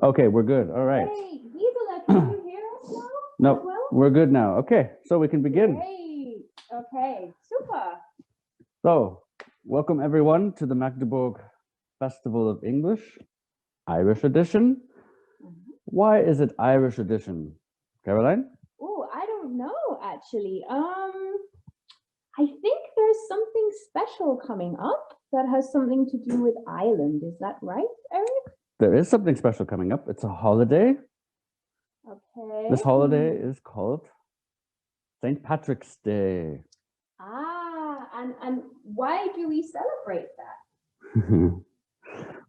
Okay, we're good. All right. Hey, Gisela, can you hear us now? No, Well? we're good now. Okay, so we can begin. Great. Okay, super. So, welcome everyone to the Magdeburg Festival of English, Irish edition. Why is it Irish edition? Caroline? Oh, I don't know actually. I think there's something special coming up that has something to do with Ireland. Is that right, Eric? There is something special coming up. It's a holiday. Okay. This holiday is called St. Patrick's Day. Ah, and why do we celebrate that?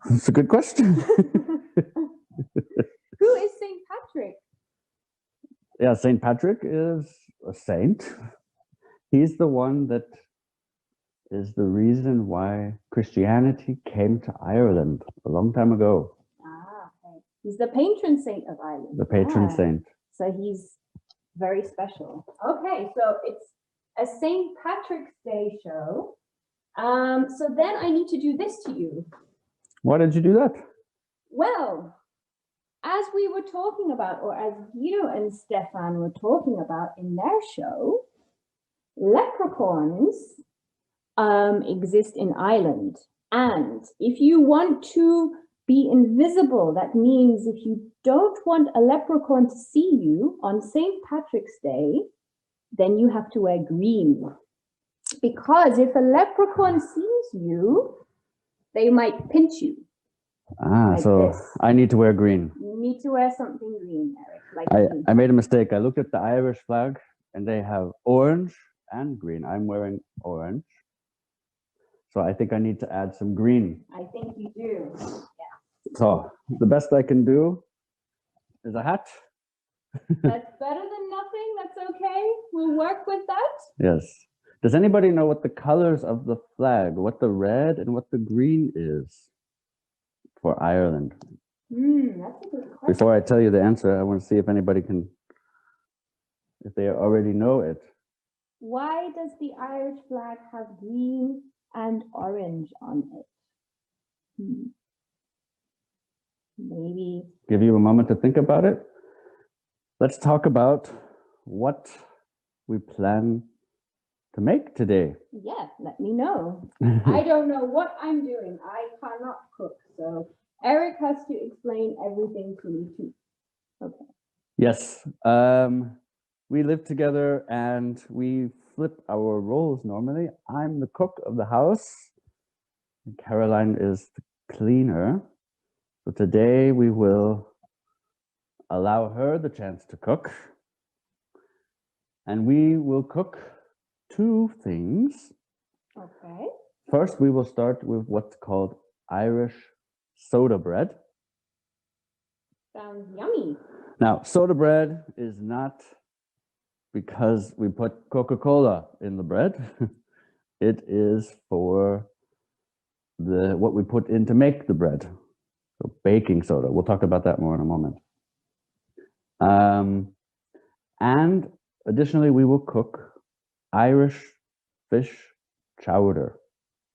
That's a good question. Who is St. Patrick? Yeah, St. Patrick is a saint. He's the one that is the reason why Christianity came to Ireland a long time ago. Ah, okay. He's the patron saint of Ireland. The patron saint. So he's very special. Okay, so it's a St. Patrick's Day show. So then I need to do this to you. Why did you do that? Well, as we were talking about, or as Guido and Stefan were talking about in their show, leprechauns exist in Ireland. And if you want to be invisible, that means if you don't want a leprechaun to see you on St. Patrick's Day, then you have to wear green. Because if a leprechaun sees you, they might pinch you. Ah, like so this. I need to wear green. You need to wear something green, Eric. Like I made a mistake. I looked at the Irish flag and they have orange and green. I'm wearing orange. So I think I need to add some green. I think you do. Yeah. So the best I can do is a hat. That's better than nothing. That's okay. We'll work with that. Yes. Does anybody know what the colors of the flag, what the red and what the green is for Ireland? That's a good question. Before I tell you the answer, I want to see if anybody can, if they already know it. Why does the Irish flag have green and orange on it? Maybe. Give you a moment to think about it. Let's talk about what we plan to make today. Yeah, let me know. I don't know what I'm doing. I cannot cook. So Eric has to explain everything to me too. Okay. Yes. We live together and we flip our roles normally. I'm the cook of the house. And Caroline is the cleaner. So today we will allow her the chance to cook. And we will cook two things. Okay. First, we will start with what's called Irish soda bread. Sounds yummy. Now, soda bread is not because we put Coca-Cola in the bread. It is for what we put in to make the bread. So baking soda. We'll talk about that more in a moment. And additionally, we will cook Irish fish chowder.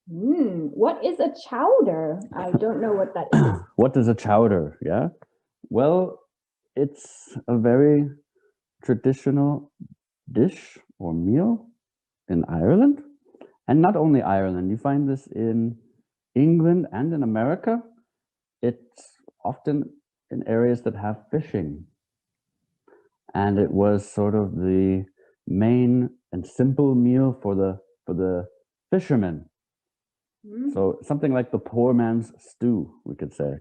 What is a chowder? I don't know what that is. What is a chowder? Yeah. Well, it's a very traditional dish or meal in Ireland. And not only Ireland, you find this in England and in America. It's often in areas that have fishing. And it was sort of the main and simple meal for the fishermen. So something like the poor man's stew, we could say.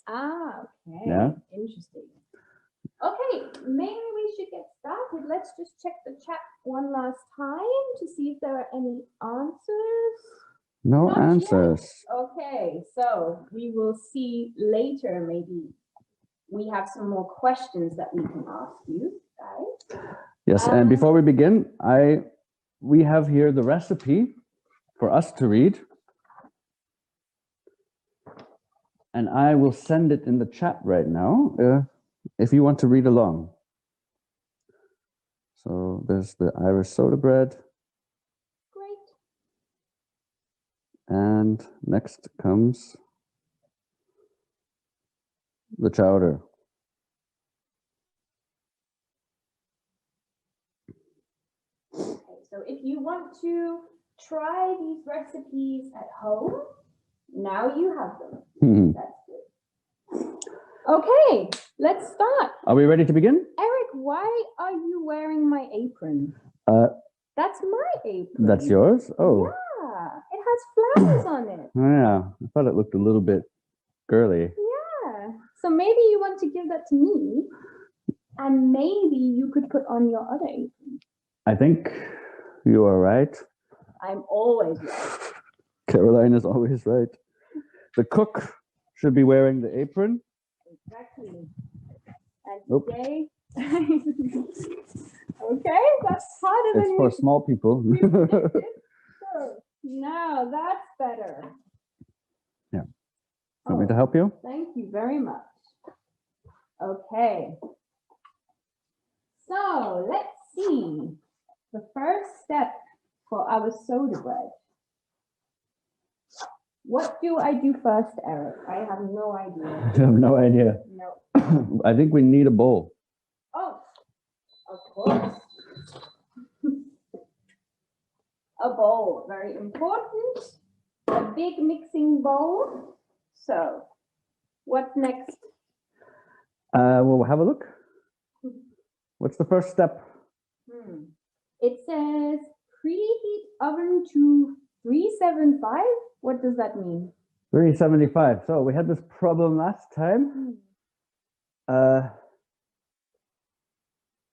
Ah, okay. Yeah. Interesting. Okay, maybe we should get started. Let's just check the chat one last time to see if there are any answers. No Not answers. yet. Okay, so we will see later. Maybe we have some more questions that we can ask you guys. Yes, and before we begin, we have here the recipe for us to read. And I will send it in the chat right now if you want to read along. So there's the Irish soda bread. Great. And next comes the chowder. Okay, so if you want to try these recipes at home, now you have them. That's good. Okay, let's start. Are we ready to begin? Eric, why are you wearing my apron? That's my apron. That's yours? Oh. Yeah, it has flowers on it. Yeah, I thought it looked a little bit girly. Yeah, so maybe you want to give that to me, and maybe you could put on your other apron. I think you are right. I'm always right. Caroline is always right. The cook should be wearing the apron. Exactly. And Nope. today, okay, that's harder It's than for you small people. predicted. So now that's better. Yeah. Want me to help you? Thank you very much. Okay. So let's see. The first step for our soda bread. What do I do first, Eric? I have no idea. I have no idea. No. I think we need a bowl. Oh, of course. A bowl, very important. A big mixing bowl. So, what's next? We'll have a look. What's the first step? It says preheat oven to 375. What does that mean? 375. So we had this problem last time.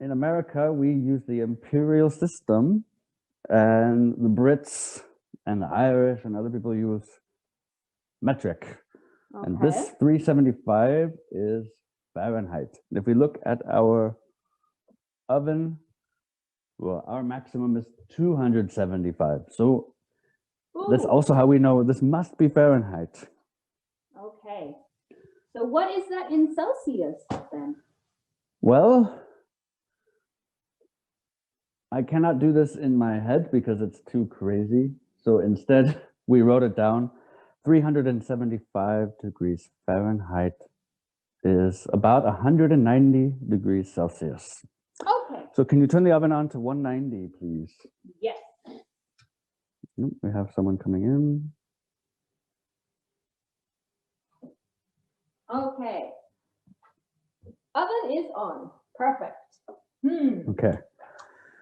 In America, we use the imperial system, and the Brits and the Irish and other people use metric. Okay. And this 375 is Fahrenheit. And if we look at our oven, well, our maximum is 275. So that's also how we know this must be Fahrenheit. Okay. So what is that in Celsius then? Well, I cannot do this in my head because it's too crazy. So instead, we wrote it down. 375 degrees Fahrenheit is about 190 degrees Celsius. Okay. So can you turn the oven on to 190, please? Yes. We have someone coming in. Okay. Oven is on. Perfect. Okay.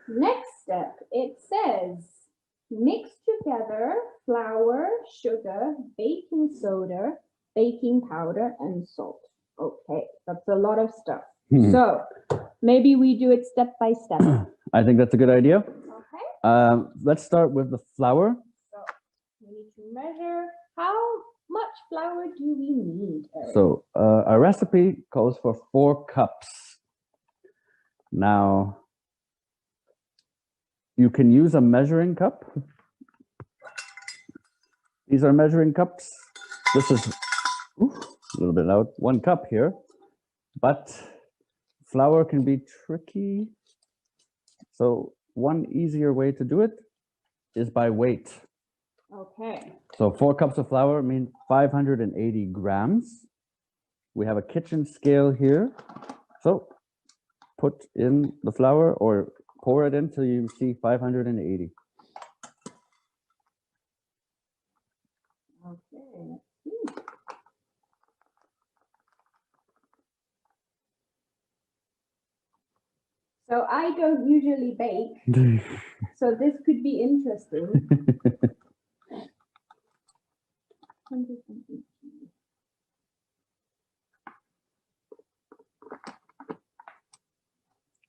Next step, it says mix together flour, sugar, baking soda, baking powder, and salt. Okay, that's a lot of stuff. So maybe we do it step by step. I think that's a good idea. Okay. Let's start with the flour. So we need to measure how much flour do we need, Eric? So our recipe calls for 4 cups. Now, you can use a measuring cup. These are measuring cups. This is a little bit loud. 1 cup here, but flour can be tricky. So one easier way to do it is by weight. Okay. So 4 cups of flour means 580 grams. We have a kitchen scale here. So put in the flour or pour it in till you see 580. Okay, let's see. So I don't usually bake, so this could be interesting. 180.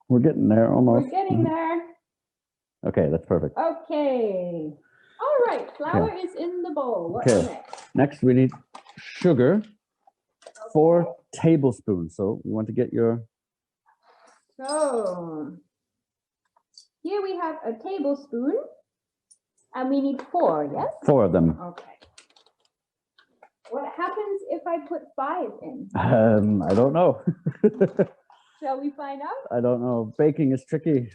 We're getting there almost. We're getting there. Okay, that's perfect. Okay. All right, flour is in the bowl. What's next? Next, we need sugar, 4 tablespoons. So you want to get your... So here we have a tablespoon, and we need 4, yes? 4 of them. Okay. What happens if I put 5 in? I don't know. Shall we find out? I don't know. Baking is tricky.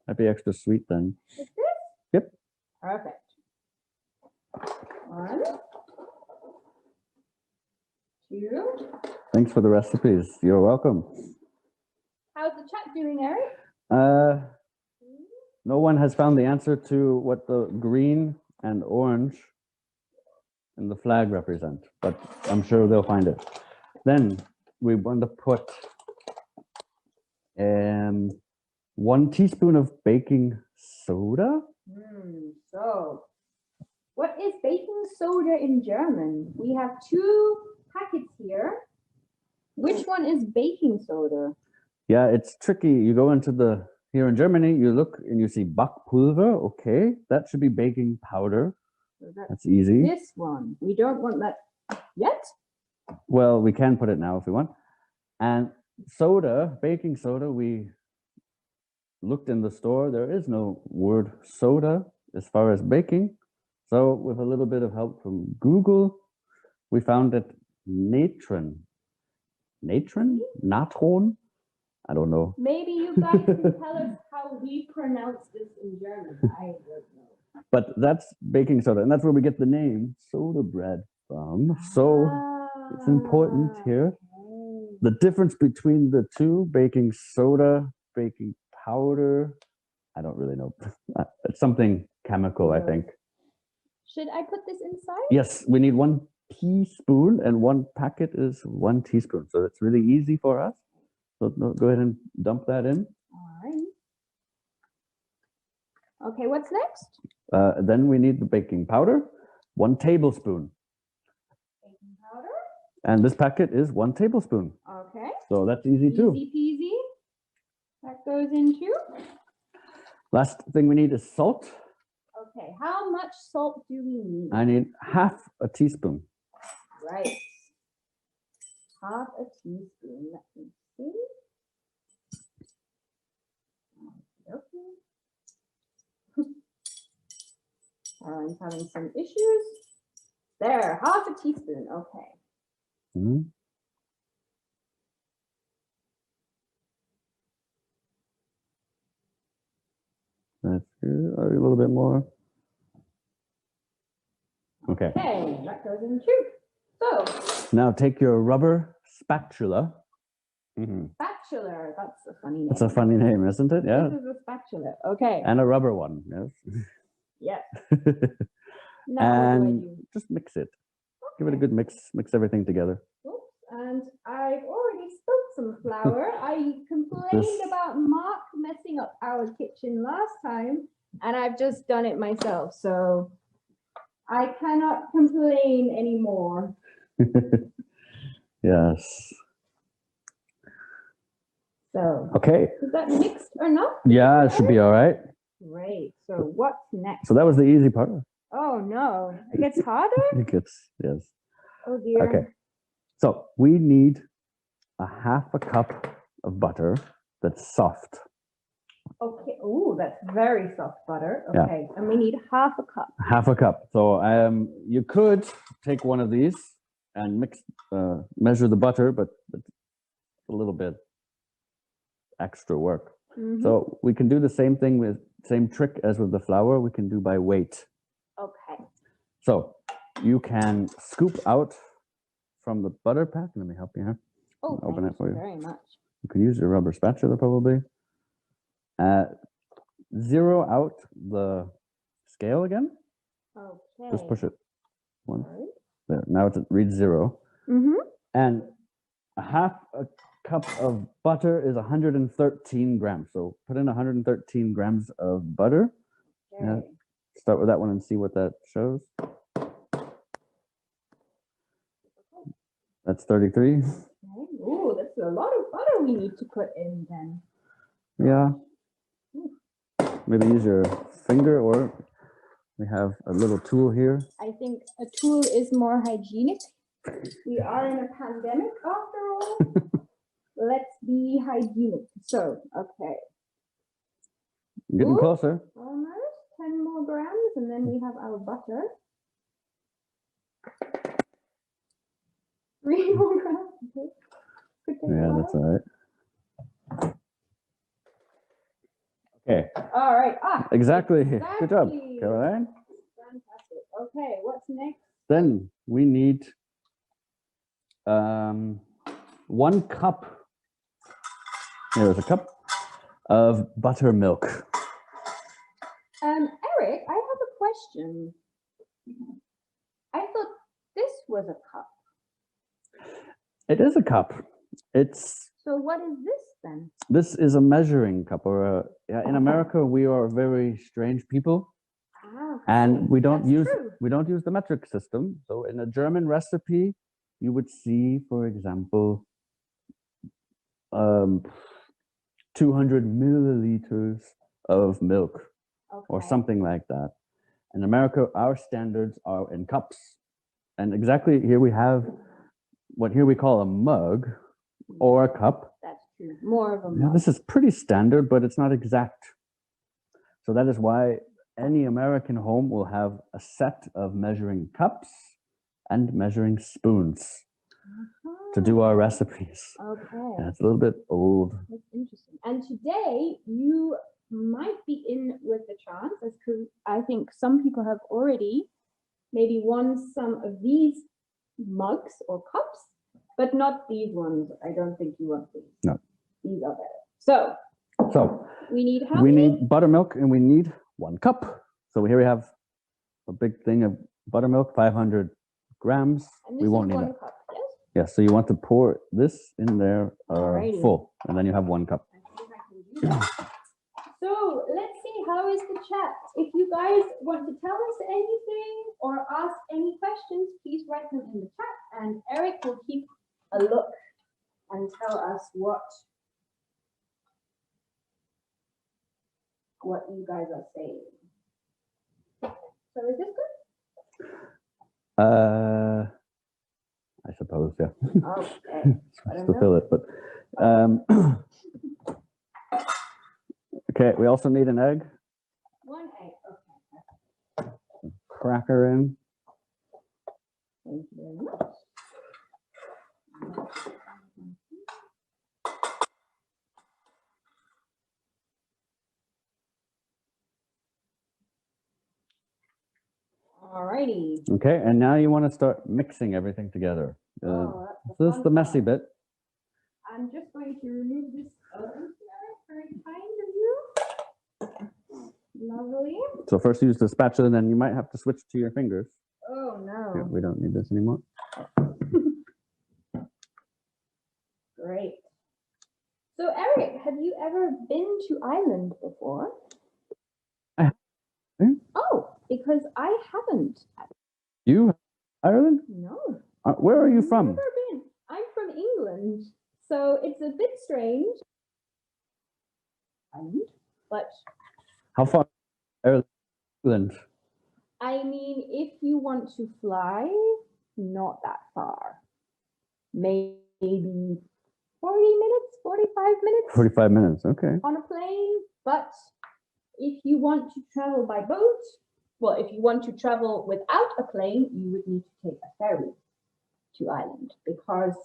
Might be extra sweet then. Is this? Yep. Perfect. 1, you. Thanks for the recipes. You're welcome. How's the chat doing, Eric? No one has found the answer to what the green and orange in the flag represent, but I'm sure they'll find it. Then we want to put 1 teaspoon of baking soda. So, what is baking soda in German? We have 2 packets here. Which one is baking soda? Yeah, it's tricky. You go into here in Germany, you look and you see Backpulver. Okay, that should be baking powder. So that's easy. This one. We don't want that yet? Well, we can put it now if we want. And soda, baking soda, we looked in the store. There is no word soda as far as baking. So with a little bit of help from Google, we found that natron. Natron? Natron? I don't know. Maybe you guys can tell us how we pronounce this in German. I don't know. But that's baking soda, and that's where we get the name soda bread from. So it's important here. Okay. The difference between the two, baking soda, baking powder, I don't really know. It's something chemical, I think. Should I put this inside? Yes, we need 1 teaspoon, and 1 packet is 1 teaspoon. So it's really easy for us. So go ahead and dump that in. All right. Okay, what's next? Then we need the baking powder, 1 tablespoon. Baking powder. And this packet is 1 tablespoon. Okay. So that's easy too. Easy peasy. That goes into. Last thing we need is salt. Okay, how much salt do we need? I need half a teaspoon. Right. Half a teaspoon. Let me see. Okay. I'm having some issues. There, half a teaspoon. Okay. Mm-hmm. That's good. A little bit more. Okay. Okay, that goes in too. So. Now take your rubber spatula. Spatula. That's a funny name. That's a funny name, isn't it? Yeah. This is a spatula. Okay. And a rubber one. Yes. Yes. And just mix it. Okay. Give it a good mix. Mix everything together. Oops. And I've already spilled some flour. I complained about Mark messing up our kitchen last time, and I've just done it myself. So I cannot complain anymore. Yes. So, okay. Is that mixed or not? Yeah, it should be all right. Great. So what's next? So that was the easy part. Oh no, it gets harder? It gets, yes. Oh dear. Okay. So we need a half a cup of butter that's soft. Okay. Oh, that's very soft butter. Yeah. Okay. And we need half a cup. Half a cup. So you could take one of these and measure the butter, but it's a little bit extra work. Mm-hmm. So we can do the same thing same trick as with the flour. We can do by weight. Okay. So you can scoop out from the butter pack. Let me help you here. Oh, open it for you. Very much. You can use your rubber spatula probably. Zero out the scale again. Okay. Just push it once. Right. There. Now it reads 0. Mm-hmm. And a half a cup of butter is 113 grams. So put in 113 grams of butter. Okay. Start with that one and see what that shows. That's 33. Okay. Oh, that's a lot of butter we need to put in then. Yeah. Maybe use your finger, or we have a little tool here. I think a tool is more hygienic. We are in a pandemic after all. Let's be hygienic. So, okay. Getting closer. Almost 10 more grams, and then we have our butter. 3 more grams. Okay. Could take a Yeah, while. that's all right. Okay. All right. Exactly. Good job, Caroline. Fantastic. Okay, what's next? Then we need 1 cup. Here's a cup of buttermilk. Eric, I have a question. I thought this was a cup. It is a cup. It's. So what is this then? This is a measuring cup, or in America we are very strange people, and we don't use the metric system. So in a German recipe, you would see, for example, 200 milliliters of milk, or something like that. In America, our standards are in cups, and exactly here we have what here we call a mug or a cup. That's true. More of a mug. This is pretty standard, but it's not exact. So that is why any American home will have a set of measuring cups and measuring spoons to do our recipes. Okay. Yeah, it's a little bit old. That's interesting. And today you might be in with the chance, as I think some people have already maybe won some of these mugs or cups, but not these ones. I don't think you want these. No. These are better. So we need how we many? need buttermilk, and we need 1 cup. So here we have a big thing of buttermilk, 500 grams. And this we won't is need 1 that. cup, yes? Yes, so you want to pour this in there Alrighty. full, and then you have 1 cup. I think I can do that. So let's see, how is the chat? If you guys want to tell us anything or ask any questions, please write them in the chat, and Eric will keep a look and tell us what you guys are saying. So is this good? I suppose, yeah. Okay. Supposed to fill it, but okay. We also need an egg. 1 egg. Okay. Cracker in. Thank you very much. Alrighty. Okay, and now you want to start mixing everything together. This is the messy bit. I'm just going to remove this oven here. Very kind of you. Lovely. So first use the spatula, then you might have to switch to your fingers. Oh no. Yeah, we don't need this anymore. Great. So Eric, have you ever been to Ireland before? Oh, because I haven't. You, Ireland? No. Where are you from? Never been. I'm from England, so it's a bit strange. But How far? Ireland. I mean, if you want to fly, not that far. Maybe 40 minutes, 45 minutes. 45 minutes. Okay. On a plane, but if you want to travel by boat, well, if you want to travel without a plane, you would need to take a ferry to Ireland because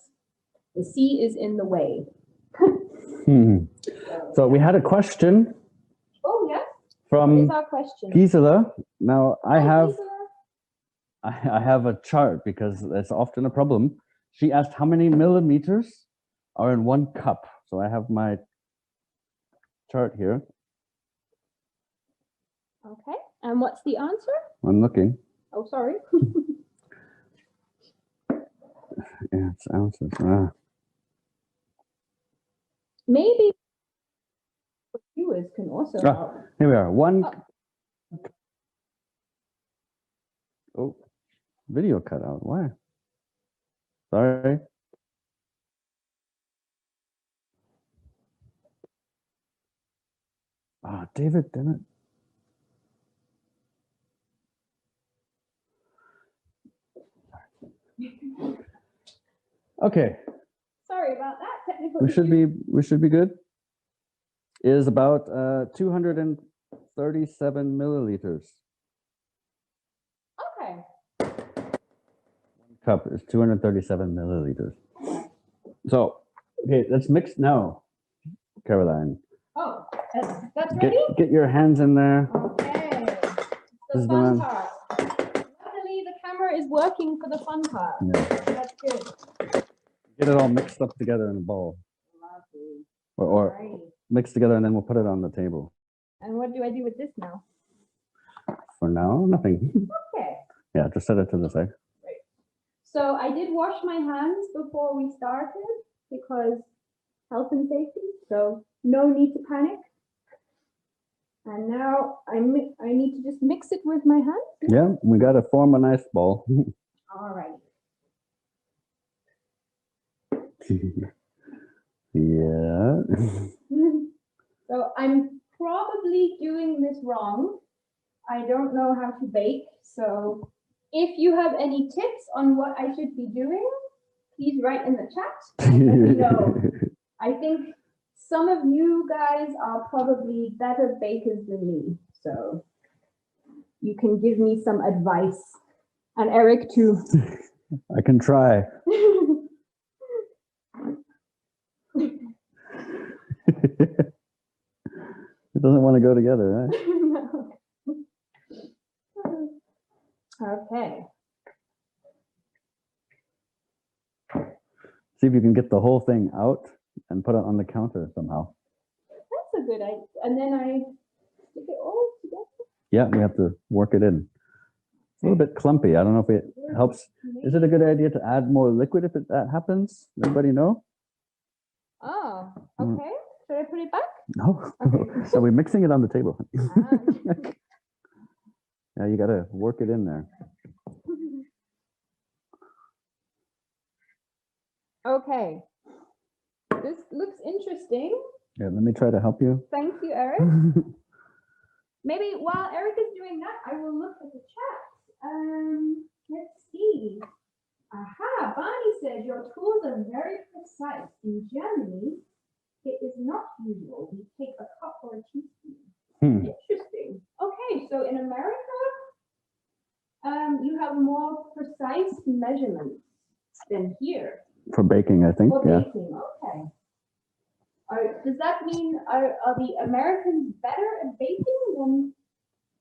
the sea is in the way. So we had a question. Oh, yes. From what is our question? Gisela. Now I have Gisela. I have a chart because that's often a problem. She asked how many millimeters are in 1 cup. So I have my chart here. Okay. And what's the answer? I'm looking. Oh, sorry. Yeah, it's ounces. Maybe viewers can also help. Here we are. 1. Oh, video cut out. Why? Sorry. David, damn it. Okay. Sorry about that. Technical We should be good. Is about 237 milliliters. Okay. 1 cup is 237 milliliters. So, okay, let's mix now, Caroline. Oh, that's ready? Get your hands in there. Okay. This The is fun part. Luckily, the camera is working for the fun part. Yeah. That's good. Get it all mixed up together in a bowl. Lovely. Or Alrighty. mixed together and then we'll put it on the table. And what do I do with this now? For now, nothing. Okay. Yeah, just set it to the side. So I did wash my hands before we started because health and safety. So no need to panic. And now I need to just mix it with my hands. Yeah, we got to form a nice ball. All right. Yeah. So I'm probably doing this wrong. I don't know how to bake. So if you have any tips on what I should be doing, please write in the chat. And let me know. I think some of you guys are probably better bakers than me. So you can give me some advice. And Eric too. I can try. It doesn't want to go together, right? No. Okay. See if you can get the whole thing out and put it on the counter somehow. That's a good idea. And then I stick it all together. Yeah, we have to work it in. It's a little bit clumpy. I don't know if it helps. Is it a good idea to add more liquid if that happens? Everybody know? Oh, okay. Should I put it back? No. Okay. So we're mixing it on the table. Ah. Yeah, you got to work it in there. Okay. This looks interesting. Yeah, let me try to help you. Thank you, Eric. Maybe while Eric is doing that, I will look at the chat. Let's see. Aha, Barney says your tools are very precise. In Germany, it is not usual. We take a cup or a teaspoon. Interesting. Okay, so in America, you have more precise measurements than here. For baking, I think. For Yeah. baking, okay. Does that mean are the Americans better at baking than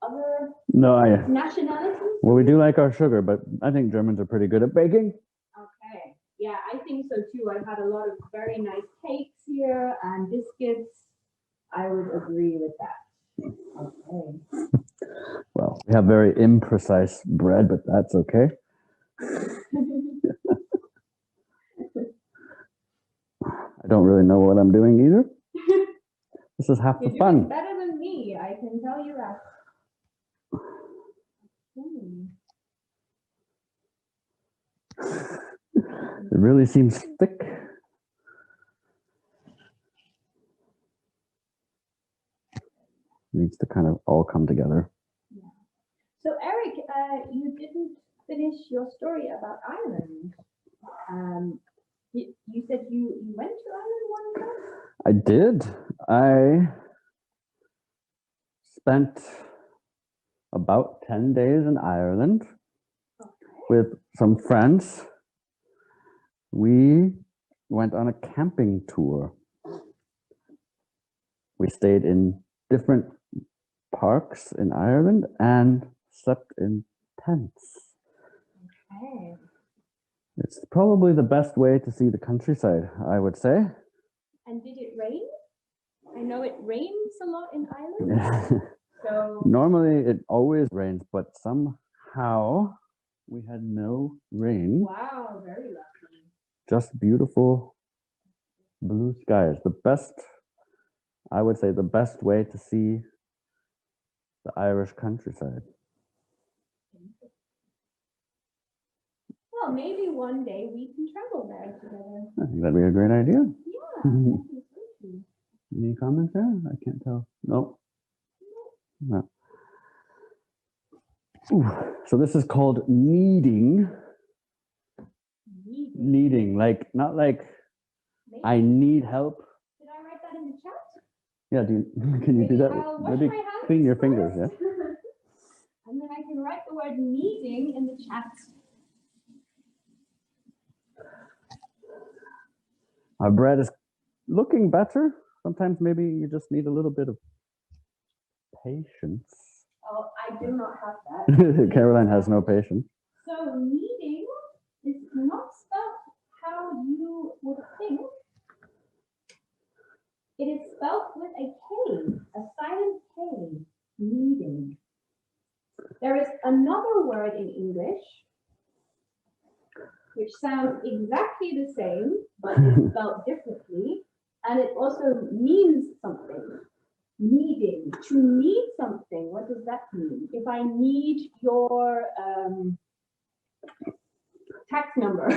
other No, nationalities? well, we do like our sugar, but I think Germans are pretty good at baking. Okay. Yeah, I think so too. I've had a lot of very nice cakes here and biscuits. I would agree with that. Okay. Well, we have very imprecise bread, but that's okay. I don't really know what I'm doing either. This is half You're the doing fun. better than me, I can tell you that. It really seems thick. Needs to kind of all come together. Yeah. So Eric, you didn't finish your story about Ireland. You said you went to Ireland one time? I did. I spent about 10 days in Ireland with some friends. We went on a camping tour. We stayed in different parks in Ireland and slept in tents. Okay. It's probably the best way to see the countryside, I would say. And did it rain? I know it rains a lot in Ireland. So Normally it always rains, but somehow we had no rain. wow, very lucky. Just beautiful blue skies. The best, I would say, the best way to see the Irish countryside. Well, maybe one day we can travel there together. I think that'd be a great idea. Yeah, I think so too. Any comments there? I can't tell. Nope. No. Ooh, so this is called kneading. Kneading, like not like Maybe. I need help. Did I write that in the chat? Yeah, can you do that? I'll wash Maybe my hands clean your first, fingers, yeah. And then I can write the word kneading in the chat. Our bread is looking better. Sometimes maybe you just need a little bit of patience. Oh, I do not have that. Caroline has no patience. So kneading is not spelled how you Okay, kneading. There is another word in English which sounds exactly the same, but it's spelled differently, and it also means something. Kneading. To knead something, what does that mean? If I need your tax number,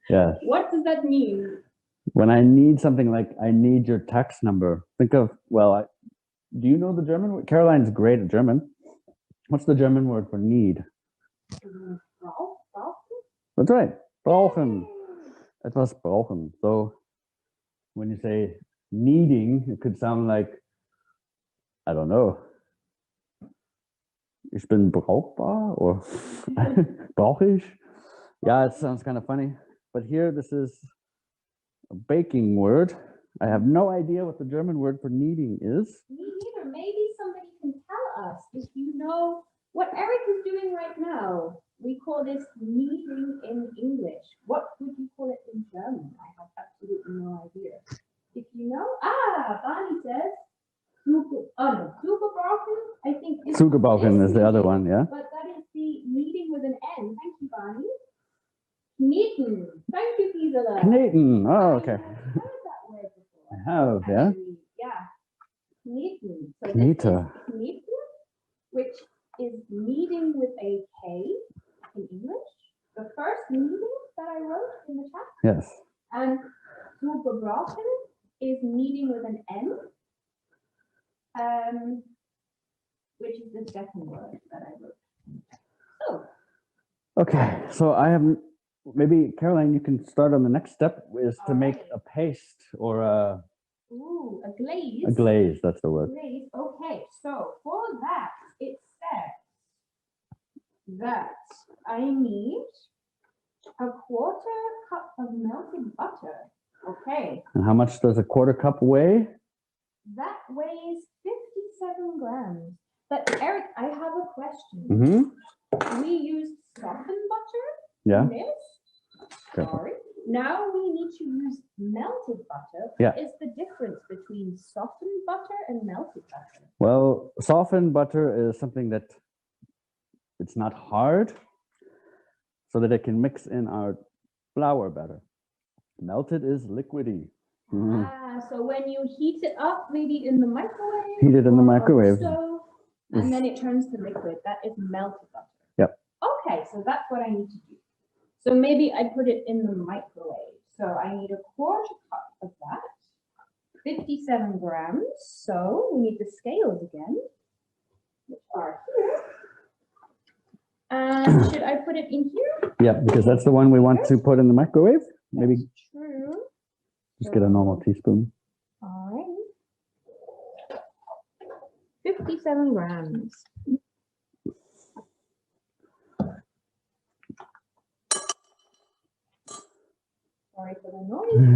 Yeah. what does that mean? When I need something like I need your tax number, think of, well, do you know the German word? Caroline's great at German. What's the German word for need? That's right. Brauchen. Etwas brauchen. So when you say needing, it could sound like, I don't know, ich bin brauchbar or brauche ich? Yeah, it sounds kind of funny. But here, this is a baking word. I have no idea what the German word for kneading is. Me neither. Maybe somebody can tell us if you know what Eric is doing right now. We call this kneading in English. What would you call it in German? I have absolutely no idea. If you know, Barney says, Zugebrauchen, I think. Zugebrauchen is the other one, yeah? But that is the kneading with an N. Thank you, Barney. Kneten. Thank you, Gisela. Kneten. Oh, okay. I have heard that word before. I have, yeah? Actually, yeah. Kneten. So Knete. this is kneten, which is kneading with a K in English. The first kneading that I wrote in the chat. Yes. And zugebrauchen is kneading with an N, which is the second word that I wrote. So. Okay, so I have, maybe Caroline, you can start on the next step is to make a paste or a glaze. A glaze, that's the word. Glaze. Okay, so for that, it says that I need a 1/4 cup of melted butter. Okay. And how much does a 1/4 cup weigh? That weighs 57 grams. But Eric, I have a question. Mm-hmm. We used softened butter Yeah. in this. Sorry. Now we need to use melted butter. Yeah. What is the difference between softened butter and melted butter? Well, softened butter is something that it's not hard, so that it can mix in our flour better. Melted is liquidy. Mm-hmm. So when you heat it up, maybe in the microwave. Heat it in the microwave. Stove, and then it turns to liquid. That is melted butter. Yep. Okay, so that's what I need to do. So maybe I put it in the microwave. So I need a 1/4 cup of that. 57 grams. So we need the scales again, which are here. And should I put it in here? Yeah, because that's the one we want to put in the microwave. Maybe That's true. just get a normal teaspoon. All right. 57 grams. Sorry for the noise.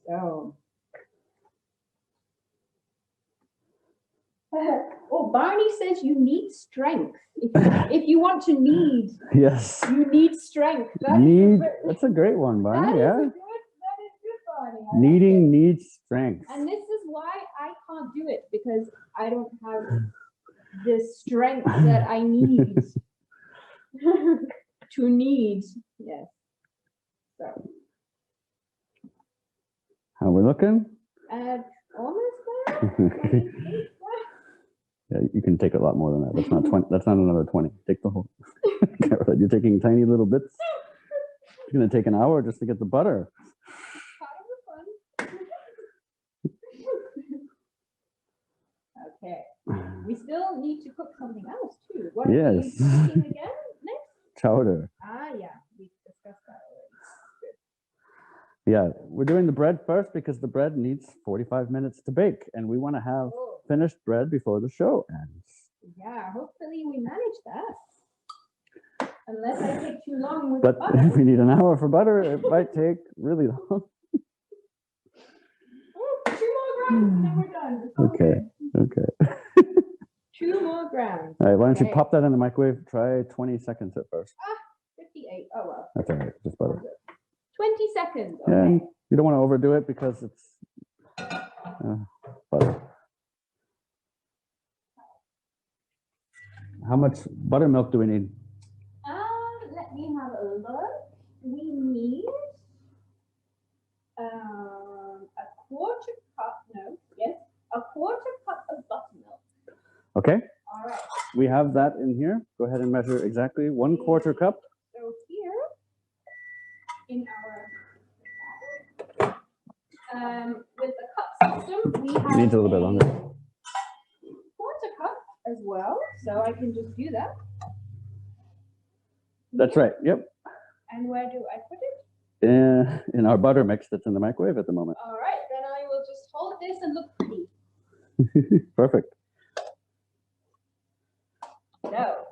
So. Oh, Barney says you need strength. If you want to knead, Yes. you need strength. That's a great one, Barney. Yeah. That is good, Barney. Kneading needs strength. And this is why I can't do it, because I don't have the strength that I need to knead. Yes. So. How we looking? Almost there. Yeah, you can take a lot more than that. That's not 20. That's not another 20. Take the whole. You're taking tiny little bits. It's gonna take an hour just to get the butter. Okay. We still need to cook something else too. What Yes. are we cooking again next? Chowder. Yeah, we discussed that already. Yeah, we're doing the bread first because the bread needs 45 minutes to bake, and we want to have finished bread before the show ends. Yeah, hopefully we manage that. Unless I take too long with But butter. if we need an hour for butter, it might take really long. 2 more grams and then we're done. Okay. Okay. 2 more grams. All right, why don't you pop that in the microwave? Try 20 seconds at first. 58. Oh well. That's all right, just butter. 20 seconds. Okay. And You don't want to overdo it because it's butter. How much buttermilk do we need? Let me have a look. We need a quarter cup. No, yes, a quarter cup of buttermilk. Okay. All right. We have that in here. Go ahead and measure exactly 1/4 cup. So here in our with the cup system, we have Needs a little bit longer. quarter cup as well. So I can just do that. That's right. Yep. And where do I put it? In our butter mix that's in the microwave at the moment. All right. Then I will just hold this and look pretty. Perfect. So.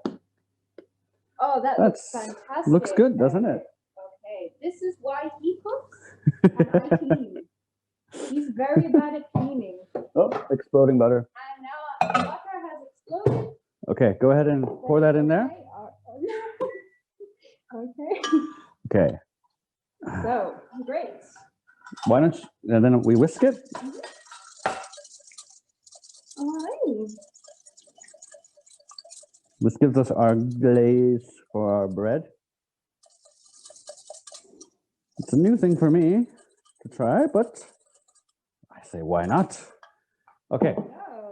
Oh, that looks fantastic. Looks good, doesn't it? Okay. This is why he cooks and I clean. He's very bad at cleaning. Oh, exploding butter. And now the butter has exploded. Okay, go ahead and pour that in there. Okay. Okay. So, great. Why don't you, and then we whisk it? All right. This gives us our glaze for our bread. It's a new thing for me to try, but I say, why not? Okay,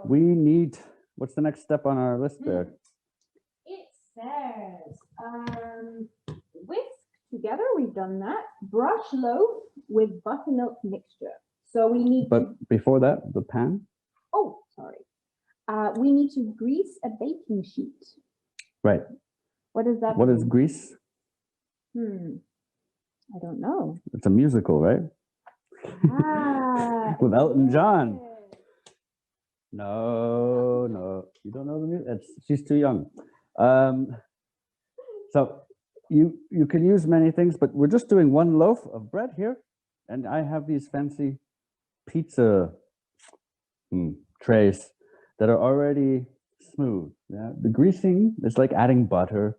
we need, what's the next step on our list there? It says, whisk together, we've done that. Brush loaf with buttermilk mixture. So we need before that, the pan? Oh, sorry. We need to grease a baking sheet. Right. What does that What mean? is grease? I don't know. It's a musical, right? With Elton John. No, you don't know the music. She's too young. So you can use many things, but we're just doing one loaf of bread here, and I have these fancy pizza trays that are already smooth. Yeah, the greasing is like adding butter,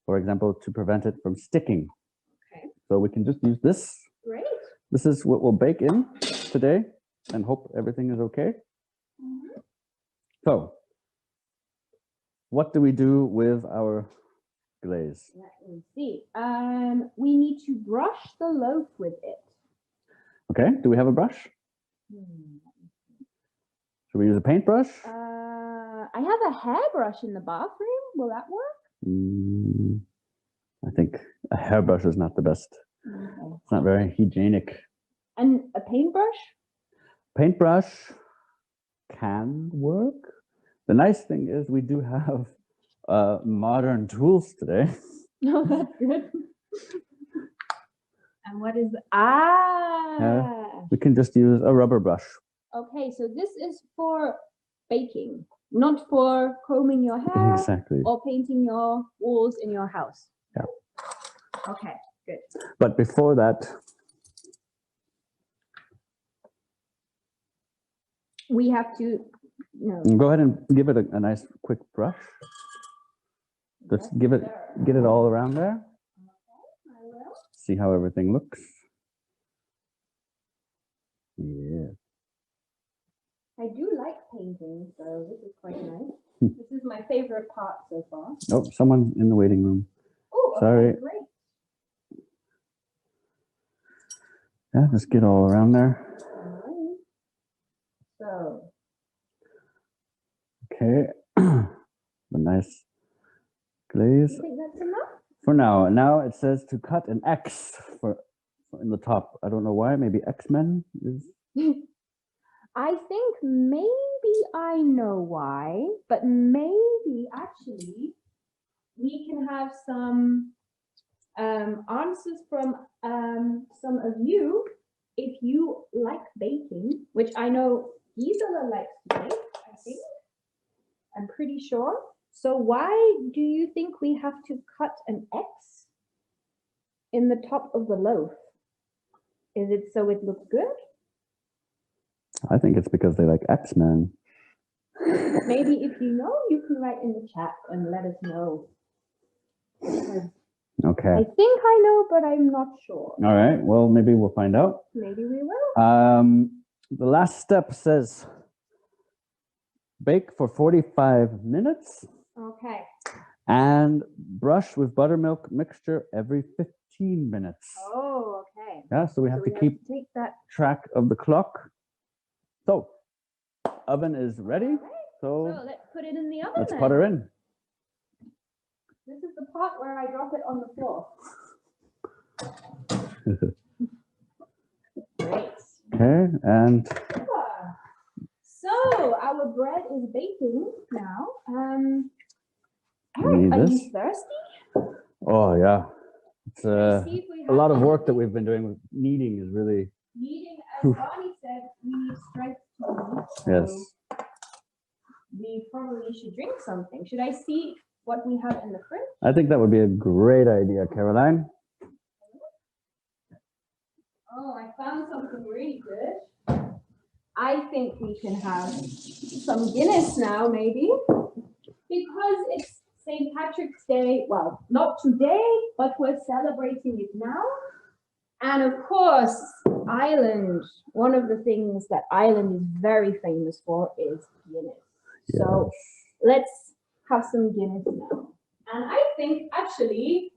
for example, to prevent it from sticking. Okay. So we can just use this. Great. This is what we'll bake in today, and hope everything is okay. So, what do we do with our glaze? Let me see. We need to brush the loaf with it. Okay, do we have a brush? Should we use a paintbrush? I have a hairbrush in the bathroom. Will that work? I think a hairbrush is not the best. Okay. It's not very hygienic. And a paintbrush? Paintbrush can work. The nice thing is we do have modern tools today. No, that's good. And what is we can just use a rubber brush. Okay, so this is for baking, not for combing your hair. Exactly. Or painting your walls in your house. Yeah. Okay, good. But before that, we have to go ahead and give it a nice quick brush. Just get it all around there. Okay, I will. See how everything looks. Yeah. I do like painting, so this is quite nice. This is my favorite part so far. Oh, someone's in the waiting room. Oh, okay, sorry. Great. Yeah, just get all around there. All right. So. Okay. The nice glaze. You think that's enough? For now. Now it says to cut an X for in the top. I don't know why. Maybe X-Men is. I think maybe I know why, but maybe actually we can have some answers from some of you if you like baking, which I know Gisela likes to bake, I think. I'm pretty sure. So why do you think we have to cut an X in the top of the loaf? Is it so it looks good? I think it's because they like X-Men. Maybe if you know, you can write in the chat and let us know. Okay. I think I know, but I'm not sure. All right. Well, maybe we'll find out. Maybe we will. The last step says bake for 45 minutes Okay. and brush with buttermilk mixture every 15 minutes. Oh, okay. Yeah, so we have to keep take that track of the clock. So, oven is ready. All right. So let's put it in the oven. let's then. put her in. This is the part where I drop it on the floor. Great. Okay, and So our bread is baking now. need Eric, are this? you thirsty? oh yeah, it's Let's see if we a have lot of work any. that we've been doing with kneading is really Kneading, as Barney said, we need strength to knead. So yes. we probably should drink something. Should I see what we have in the fridge? I think that would be a great idea, Caroline. Oh, I found something really good. I think we can have some Guinness now, maybe, because it's St. Patrick's Day. Well, not today, but we're celebrating it now. And of course, Ireland, one of the things that Ireland is very famous for is Guinness. Yes. So let's have some Guinness now. And I think actually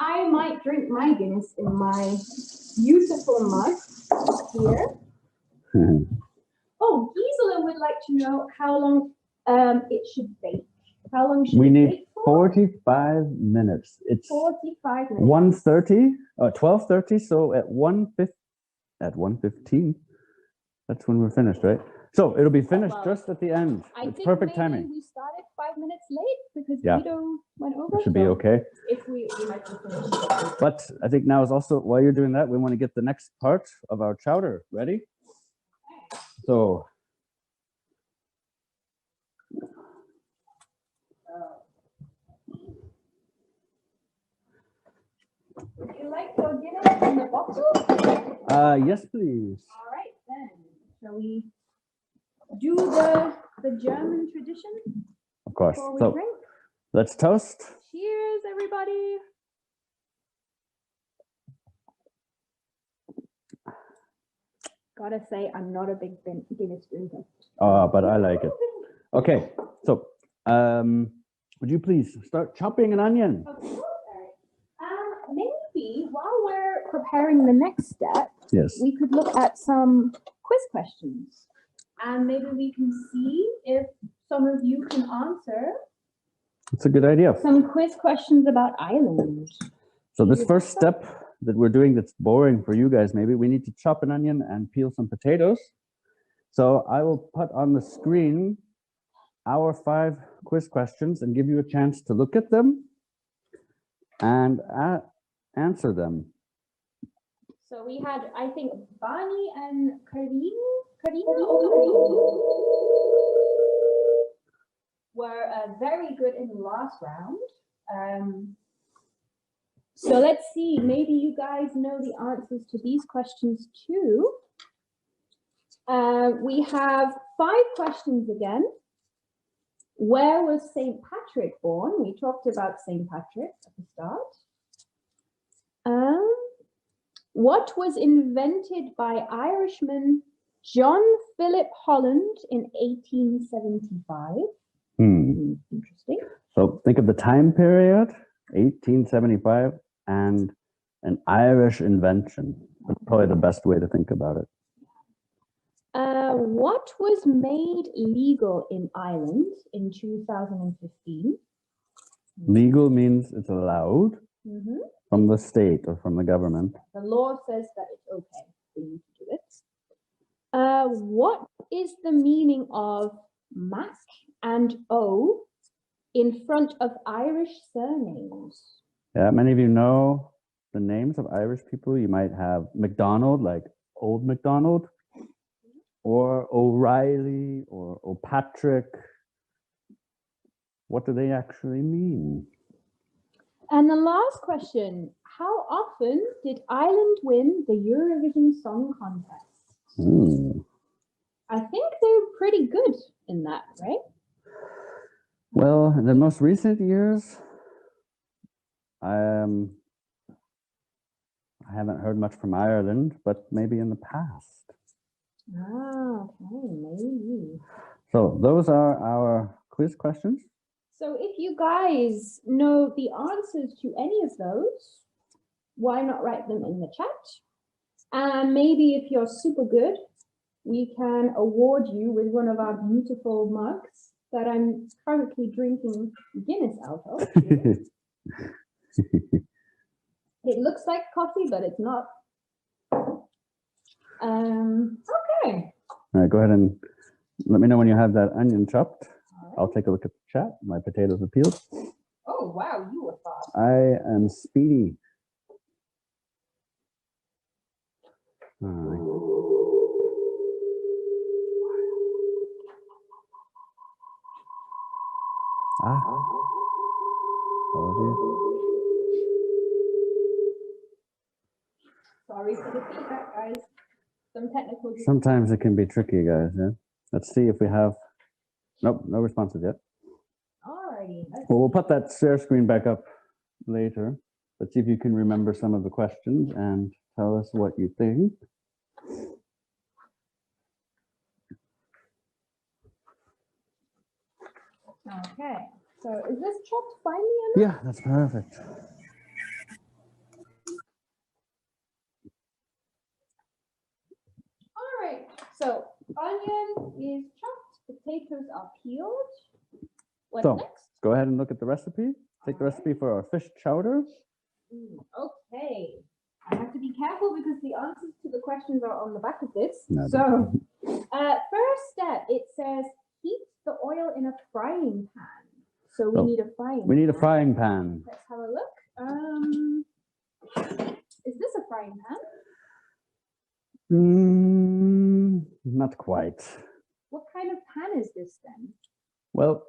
I might drink my Guinness in my beautiful mug here. Oh, Gisela would like to know how long it should bake. How long should We it need bake for? 45 minutes. It's 45 minutes. 1:30, 12:30. So at 1:15, that's when we're finished, right? So it'll be finished Well, just at the end. I It's think perfect maybe timing. we started 5 minutes late because Yeah. Guido went over. It should be so okay. If we might be finished. But I think now is also, while you're doing that, we want to get the next part of our chowder ready. So Would you like your Guinness in the bottle? yes, please. All right, then. Shall we do the German tradition Of course. before we So drink? let's toast. Cheers, everybody. Gotta say, I'm not a big Guinness drinker. But I like it. Okay. So would you please start chopping an onion? Of course, Eric. Maybe while we're preparing the next step, Yes. we could look at some quiz questions. And maybe we can see if some of you can answer That's a good idea. some quiz questions about Ireland. So this first step that we're doing that's boring for you guys, maybe we need to chop an onion and peel some potatoes. So I will put on the screen our 5 quiz questions and give you a chance to look at them and answer them. So we had, I think, Barney and Karina were very good in the last round. So let's see, maybe you guys know the answers to these questions too. We have 5 questions again. Where was St. Patrick born? We talked about St. Patrick at the start. What was invented by Irishman John Philip Holland in 1875? Interesting. So think of the time period, 1875, and an Irish invention. That's probably the best way to think about it. What was made legal in Ireland in 2015? Legal means it's allowed Mm-hmm. from the state or from the government. The law says that it's okay for you to do it. What is the meaning of Mac and O in front of Irish surnames? Yeah, many of you know the names of Irish people. You might have MacDonald, like Old MacDonald, or O'Reilly, or O'Patrick. What do they actually mean? And the last question, how often did Ireland win the Eurovision Song Contest? I think they were pretty good in that, right? Well, in the most recent years, I haven't heard much from Ireland, but maybe in the past. Ah, okay, maybe. So those are our quiz questions. So if you guys know the answers to any of those, why not write them in the chat? And maybe if you're super good, we can award you with one of our beautiful mugs that I'm currently drinking Guinness out of. It looks like coffee, but it's not. Okay. All right, go ahead and let me know when you have that onion chopped. Right. I'll take a look at the chat. My potatoes are peeled. Oh, wow, you were fast. I am speedy. All right. Apologies. Sorry for the feedback, guys. Some technical. Sometimes it can be tricky, guys. Yeah. Let's see if we have. Nope, no responses yet. Alrighty. Well, we'll put that share screen back up later. Let's see if you can remember some of the questions and tell us what you think. Okay. So is this chopped finely enough? Yeah, that's perfect. All right. So onion is chopped. Potatoes are peeled. What next? Go ahead and look at the recipe. Take the recipe for our fish chowder. Okay. I have to be careful because the answers to the questions are on the back of this. No, so first step, it says heat the oil in a frying pan. So we need a frying pan. We need a frying pan. Let's have a look. Is this a frying pan? Not quite. What kind of pan is this then? Well,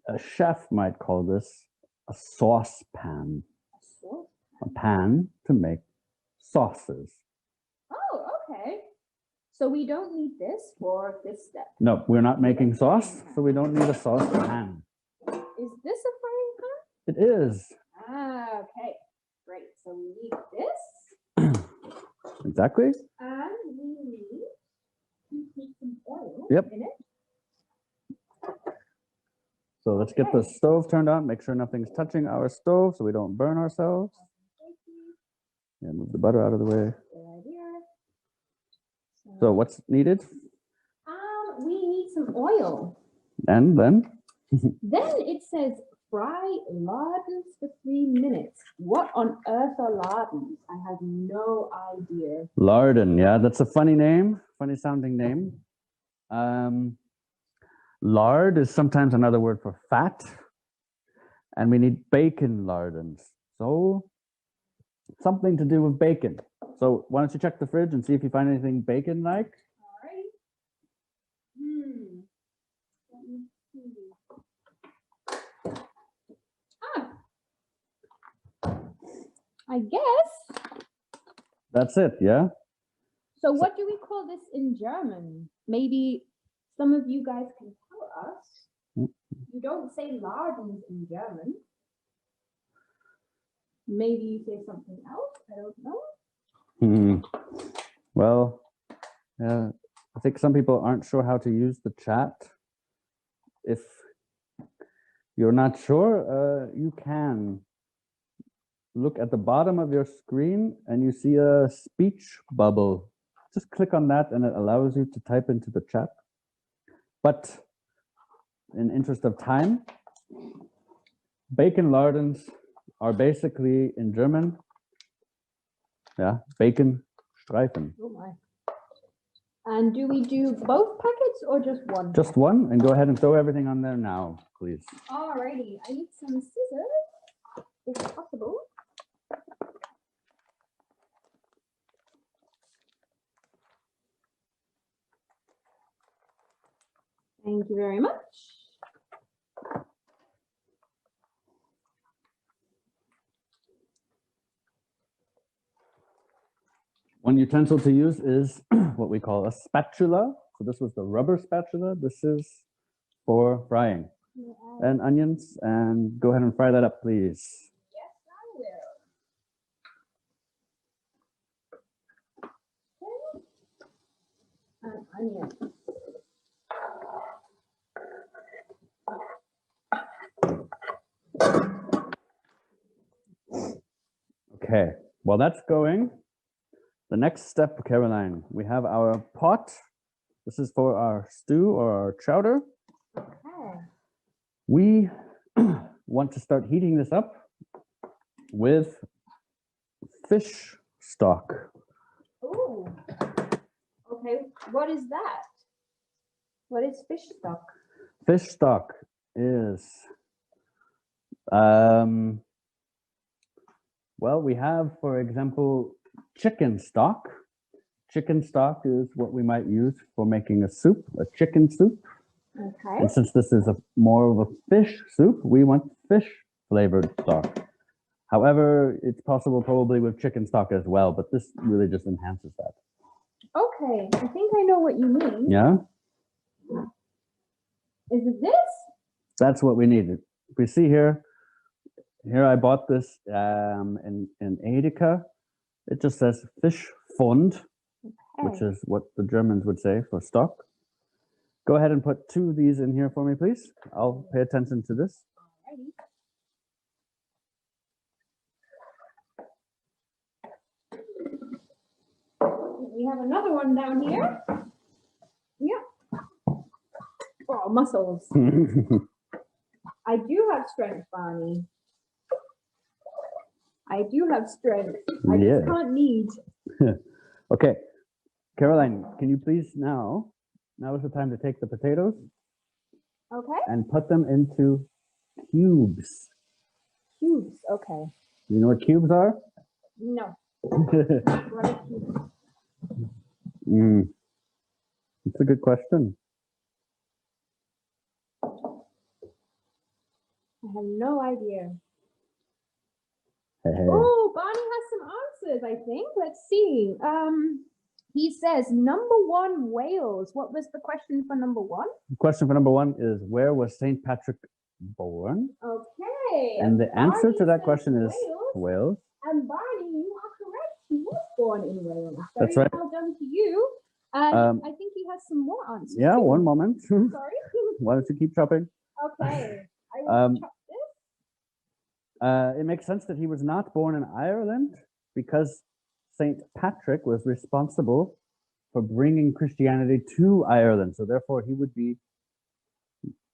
a chef might call this a sauce pan. A sauce pan? A pan to make sauces. Oh, okay. So we don't need this for this step. No, we're not making sauce, so we don't need a sauce pan. Is this a frying pan? It is. Ah, okay. Great. So we need this. Exactly. And we need to heat some oil in it. So let's get the stove turned on. Make sure nothing's touching our stove so we don't burn ourselves. And move the butter out of the way. Good idea. So what's needed? We need some oil. And then? Then it says fry lardons for 3 minutes. What on earth are lardons? I have no idea. Lardon, yeah, that's a funny name, funny sounding name. Lard is sometimes another word for fat. And we need bacon lardons. So something to do with bacon. So why don't you check the fridge and see if you find anything bacon-like? All right. Let me see. I guess. That's it, yeah? So what do we call this in German? Maybe some of you guys can tell us. You don't say lardons in German. Maybe you say something else. I don't know. Well, I think some people aren't sure how to use the chat. If you're not sure, you can look at the bottom of your screen and you see a speech bubble. Just click on that and it allows you to type into the chat. But in interest of time, bacon lardons are basically in German, bacon Streifen. Oh my. And do we do both packets or just one? Just one, and go ahead and throw everything on there now, please. Alrighty, I need some scissors, if possible. Thank you very much. One utensil to use is what we call a spatula. So this was the rubber spatula. This is for frying. And onions, and go ahead and fry that up, please. Yes, onion. Okay, while that's going, the next step, Caroline, we have our pot. This is for our stew or our chowder. Okay. We want to start heating this up with fish stock. Oh, okay. What is that? What is fish stock? Fish stock is, well, we have, for example, chicken stock. Chicken stock is what we might use for making a soup, a chicken soup. Okay. And since this is more of a fish soup, we want fish flavored stock. However, it's possible probably with chicken stock as well, but this really just enhances that. Okay, I think I know what you mean. Yeah? Is it this? That's what we needed. We see here I bought this in Edeka. It just says fish fond, which is what the Germans would say for stock. Go ahead and put 2 of these in here for me, please. I'll pay attention to this. Alrighty. We have another one down here. Yeah. Oh, muscles. I do have strength, Bonnie. I do have strength. I just can't lead. Okay. Caroline, can you please now is the time to take the potatoes Okay. and put them into cubes. Cubes, okay. Do you know what cubes are? No. What are cubes? It's a good question. I have no idea. Hey. Oh, Bonnie has some answers, I think. Let's see. He says number 1, Wales. What was the question for number 1? The question for number 1 is, where was St. Patrick born? Okay. And the answer to that question is Wales. And Barney, you are correct. He was born in Wales. That's Very right. well done to you. And I think he has some more answers. Yeah, too. one moment. Sorry. Why don't you keep chopping? Okay. I will chop this. It makes sense that he was not born in Ireland because St. Patrick was responsible for bringing Christianity to Ireland. So therefore, he would be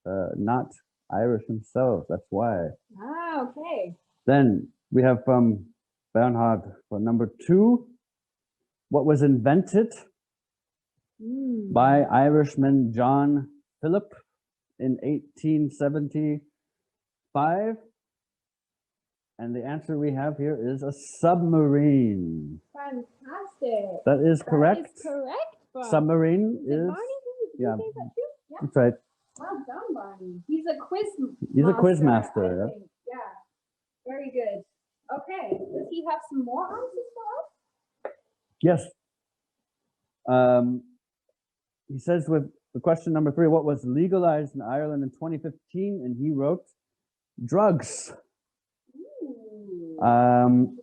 not Irish himself. That's why. Ah, okay. Then we have from Bernhard for number 2. What was invented by Irishman John Philip in 1875? And the answer we have here is a submarine. Fantastic. That is correct. That is correct, Barney. Submarine Is it is. Barney? Did Yeah. you say that too? Yeah. That's right. Well done, Barney. He's a quiz He's master, a quiz I master. think. Yeah. Very good. Okay. Does he have some more answers for us? Yes. He says with the question number 3, what was legalized in Ireland in 2015? And he wrote drugs. Ooh.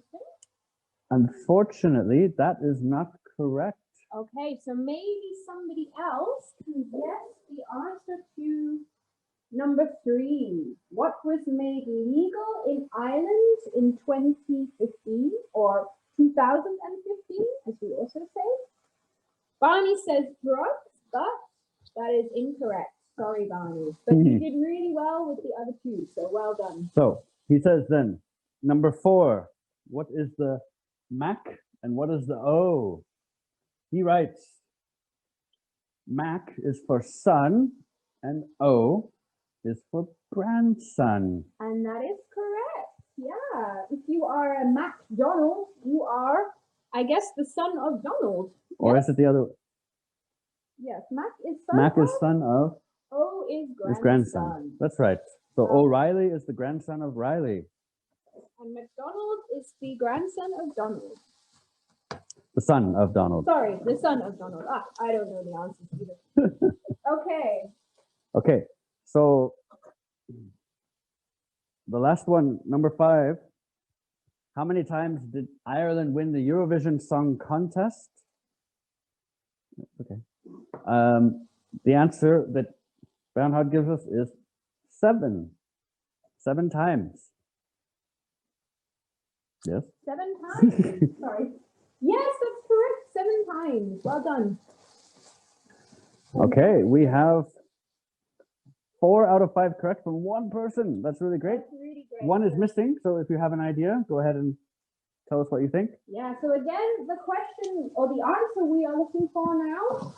Unfortunately, that is not correct. Okay, so maybe somebody else can guess the answer to number 3. What was made legal in Ireland in 2015 or 2015, as we also say? Barney says drugs, but that is incorrect. Sorry, Barney. But you did really well with the other 2, so well done. So he says then, number 4, what is the Mac and what is the O? He writes, Mac is for son and O is for grandson. And that is correct. Yeah. If you are a MacDonald, you are, I guess, the son of Donald. Or Yes? is it the other? Yes, Mac is son Mac of. is son of O is his grandson. grandson. That's right. So O'Reilly is the grandson of Riley. And MacDonald is the grandson of Donald. The son of Donald. Sorry, the son of Donald. Ah, I don't know the answers either. Okay. Okay, so the last one, number 5. How many times did Ireland win the Eurovision Song Contest? Okay. The answer that Bernhard gives us is 7. 7 times. Yes? 7 times. Sorry. Yes, that's correct. 7 times. Well done. Okay, we have 4 out of 5 correct from 1 person. That's really great. That's really great. 1 is missing, so if you have an idea, go ahead and tell us what you think. Yeah, so again, the question or the answer we are looking for now,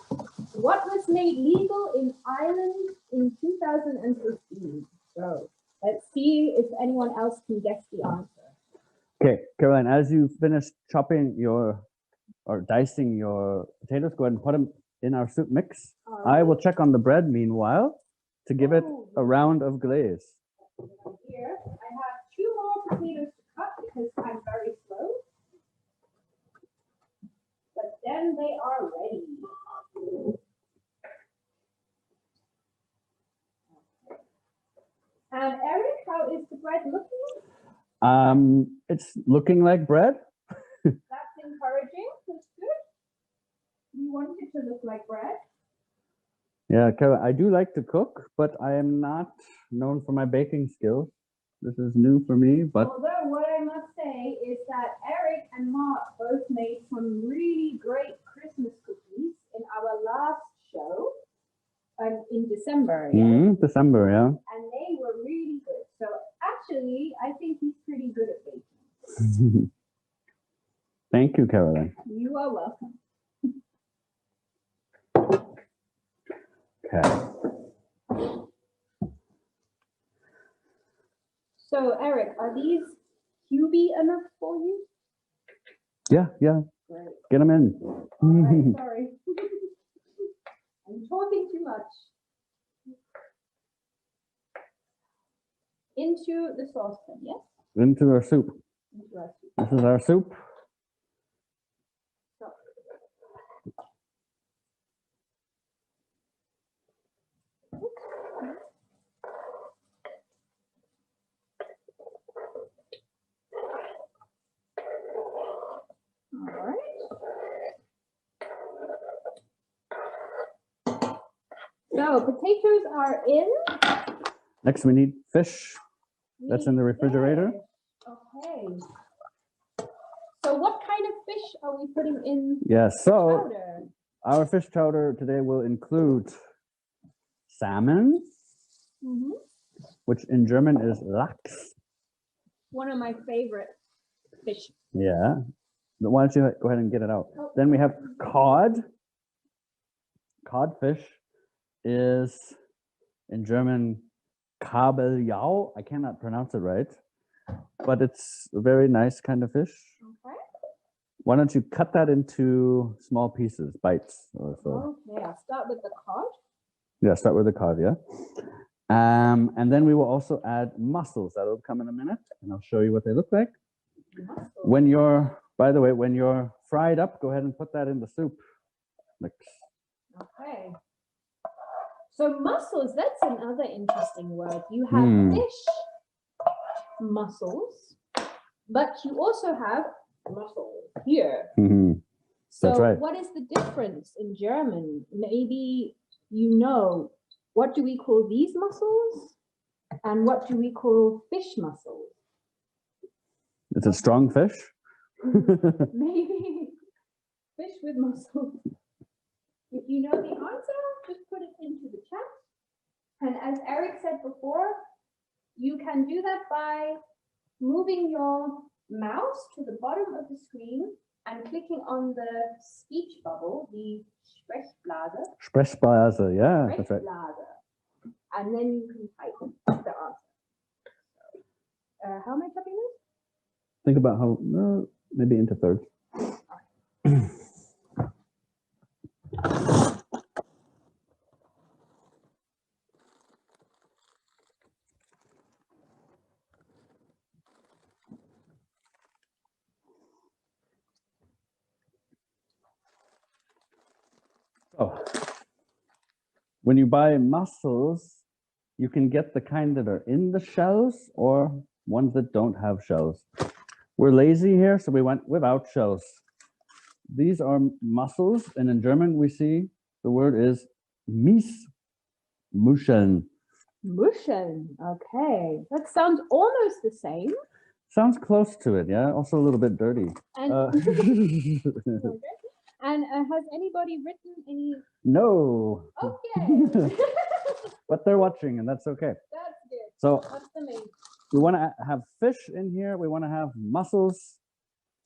what was made legal in Ireland in 2015? So let's see if anyone else can guess the answer. Okay, Caroline, as you finish chopping or dicing your potatoes, go ahead and put them in our soup mix. I will check on the bread meanwhile to give it a round of glaze. Here, I have 2 more potatoes to cut because I'm very slow. But then they are ready. And Eric, how is the bread looking? It's looking like bread. That's encouraging. That's good. We want it to look like bread. Yeah, Caroline, I do like to cook, but I am not known for my baking skills. This is new for me, but Although what I must say is that Eric and Mark both made some really great Christmas cookies in our last show in December. Yeah? December, yeah. And they were really good. So actually, I think he's pretty good at baking. Thank you, Caroline. You are welcome. Okay. So Eric, are these cubey enough for you? Yeah. Great. Get them in. All right, sorry. I'm talking too much. Into the saucepan, yes? Into our soup. Into our soup. This is our soup. So, all right. So potatoes are in. Next, we need fish. That's in the refrigerator. Okay. So what kind of fish are we putting in? Yeah, so Chowder? our fish chowder today will include salmon, which in German is Lachs. One of my favorite fish. Yeah. Why don't you go ahead and get it out? Oh. Then we have cod. Codfish is in German Kabeljau. I cannot pronounce it right, but it's a very nice kind of fish. Okay. Why don't you cut that into small pieces, bites or so? Okay, I'll start with the cod. Yeah, start with the cod, yeah. And then we will also add mussels. That'll come in a minute, and I'll show you what they look like. Mussels. When you're, by the way, when you're fried up, go ahead and put that in the soup mix. Okay. So mussels, that's another interesting word. You have fish mussels, but you also have mussels here. So That's right. what is the difference in German? Maybe you know, what do we call these mussels? And what do we call fish mussels? It's a strong fish. Maybe fish with mussels. If you know the answer, just put it into the chat. And as Eric said before, you can do that by moving your mouse to the bottom of the screen and clicking on the speech bubble, the Sprechblase. Sprechblase, yeah, that's right. Sprechblase. And then you can type the answer. How am I typing this? Think about how, maybe into thirds. So, when you buy mussels, you can get the kind that are in the shells or ones that don't have shells. We're lazy here, so we went without shells. These are mussels, and in German we see the word is Miesmuscheln. Muscheln. Okay, that sounds almost the same. Sounds close to it, yeah. Also a little bit dirty. And, and has anybody written any? No. Okay. But they're watching, and that's okay. That's good. So That's the main. we want to have fish in here. We want to have mussels.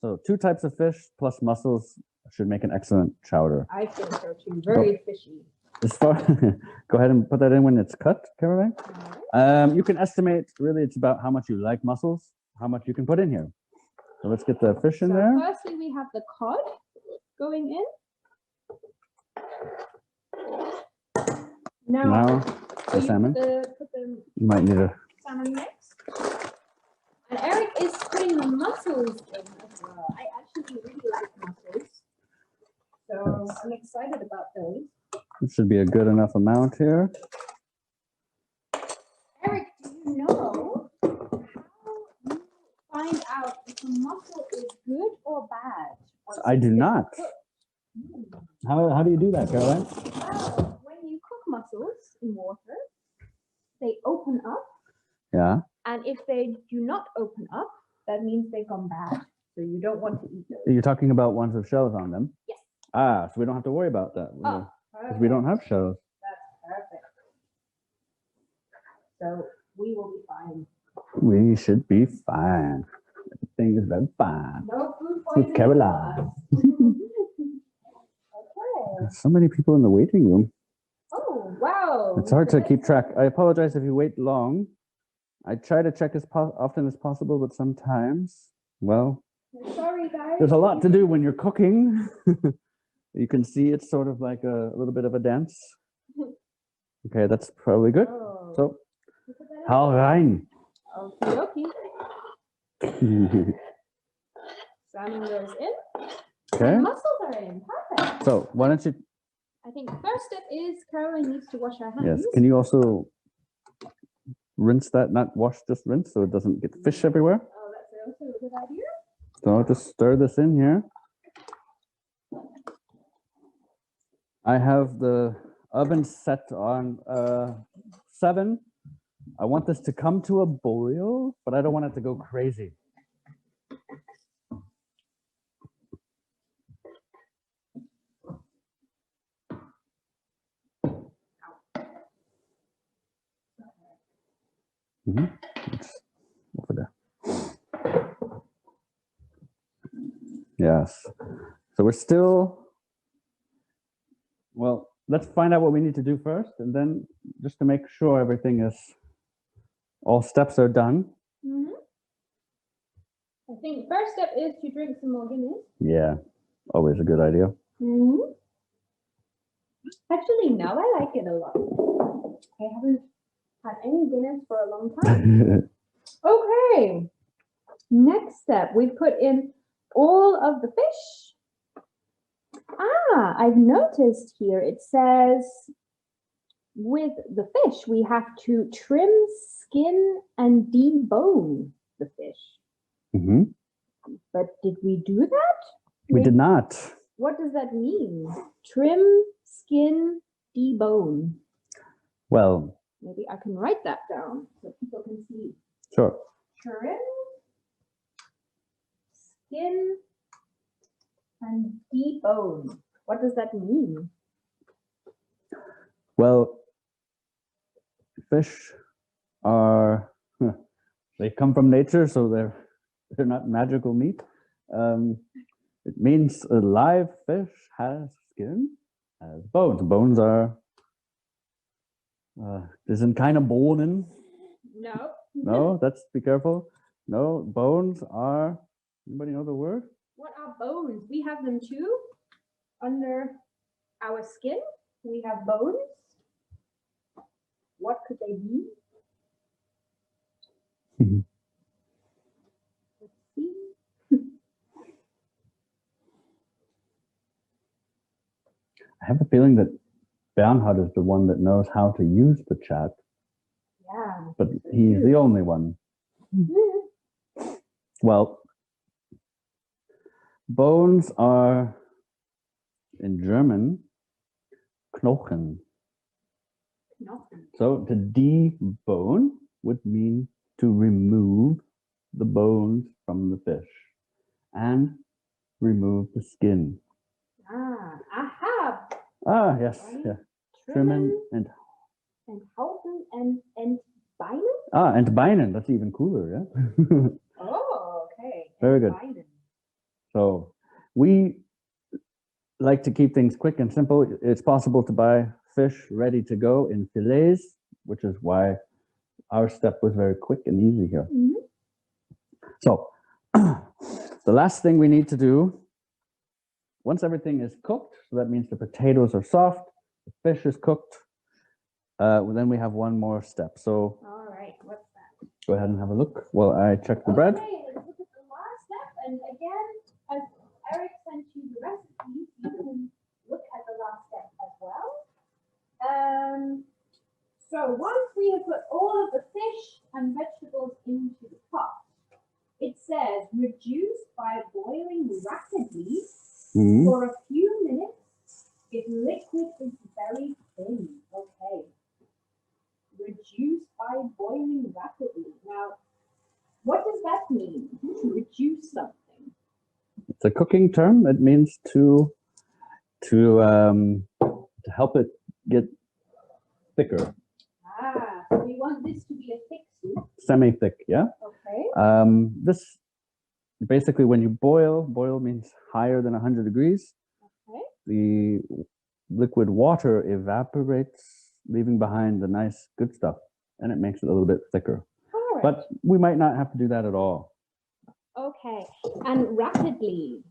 So 2 types of fish plus mussels should make an excellent chowder. I think so too. Very fishy. As far, go ahead and put that in when it's cut, Caroline. You can estimate, really, it's about how much you like mussels, how much you can put in here. So let's get the fish in So there. firstly, we have the cod going in. Now the salmon. You might need a salmon next. And Eric is putting the mussels in as well. I actually really like mussels. So I'm excited about those. It should be a good enough amount here. Eric, do you know how you find out if a mussel is good or bad? I do not. How do you do that, Caroline? Well, when you cook mussels in water, they open up. Yeah. And if they do not open up, that means they've gone bad. So you don't want to eat those. You're talking about ones with shells on them? Yes. Ah, so we don't have to worry about that. Oh, because we don't have shells. That's perfect. So we will be fine. We should be fine. Everything is very fine. No food With poisoning. Caroline. Okay. So many people in the waiting room. Oh, wow. It's hard to keep track. I apologize if you wait long. I try to check as often as possible, but sometimes, well, sorry, guys. there's a lot to do when you're cooking. You can see it's sort of like a little bit of a dance. Okay, that's probably good. Oh. So, hau rein. Okie dokie. Salmon goes in. Okay. And mussels are in. Perfect. So, why don't you? I think the first step is Caroline needs to wash her hands. Yes. Can you also rinse that? Not wash, just rinse, so it doesn't get fish everywhere. Oh, that's also a good idea. So I'll just stir this in here. I have the oven set on 7. I want this to come to a boil, but I don't want it to go crazy. It's over there. Yes. So we're still. Well, let's find out what we need to do first, and then just to make sure everything is, all steps are done. I think first step is to drink some more Guinness. Yeah, always a good idea. Actually, now I like it a lot. I haven't had any Guinness for a long time. Okay. Next step, we put in all of the fish. I've noticed here it says with the fish, we have to trim, skin, and debone the fish. But did we do that? We did not. What does that mean? Trim, skin, debone. Well, maybe I can write that down so people can see. Sure. Trim, skin, and debone. What does that mean? Well, fish are, they come from nature, so they're not magical meat. It means a live fish has skin, has bones. Bones are, isn't kind of bonen. No. No, that's, be careful. No, bones are, anybody know the word? What are bones? We have them too. Under our skin, we have bones. What could they be? Let's see. I have a feeling that Bernhard is the one that knows how to use the chat. Yeah. But he's the only one. Well, bones are, in German, Knochen. Knochen. So to debone would mean to remove the bones from the fish and remove the skin. Aha. Ah, yes, Right. yeah. Trimmen And halten and entbeinen. ah, entbeinen. That's even cooler, yeah. Oh, okay. Very good. Entbeinen. So we like to keep things quick and simple. It's possible to buy fish ready to go in fillets, which is why our step was very quick and easy here. Mhm. So the last thing we need to do, once everything is cooked, so that means the potatoes are soft, the fish is cooked, then we have one more step. So All right. What's that? go ahead and have a look while I check the bread. Okay, let's look at the last step. And again, as Eric sent you the recipe, you can look at the last step as well. So once we have put all of the fish and vegetables into the pot, it says reduce by boiling rapidly Mhm. for a few minutes if liquid is very thin. Okay. Reduce by boiling rapidly. Now, what does that mean? To reduce something? It's a cooking term. It means to help it get thicker, So we want this to be a thick soup. semi-thick. Yeah. Okay. This basically, when you boil means higher than 100 degrees. Okay. The liquid water evaporates, leaving behind the nice good stuff, and it makes it a little bit thicker. All right. But we might not have to do that at all. Okay. And rapidly.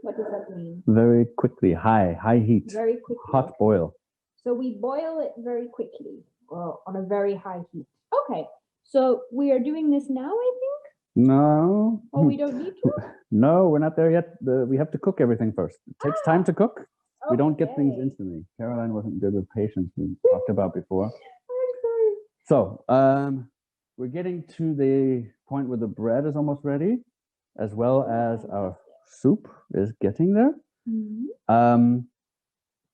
What does that mean? Very quickly, high heat, Very quickly. hot boil. So we boil it very quickly or on a very high heat. Okay. So we are doing this now, I think? No. Oh, we don't need to? No, we're not there yet. We have to cook everything first. It takes time to cook. We don't get things Okay. instantly. Caroline wasn't good with patience, we talked about before. I'm sorry. So we're getting to the point where the bread is almost ready, as well as our soup is getting there. Mhm.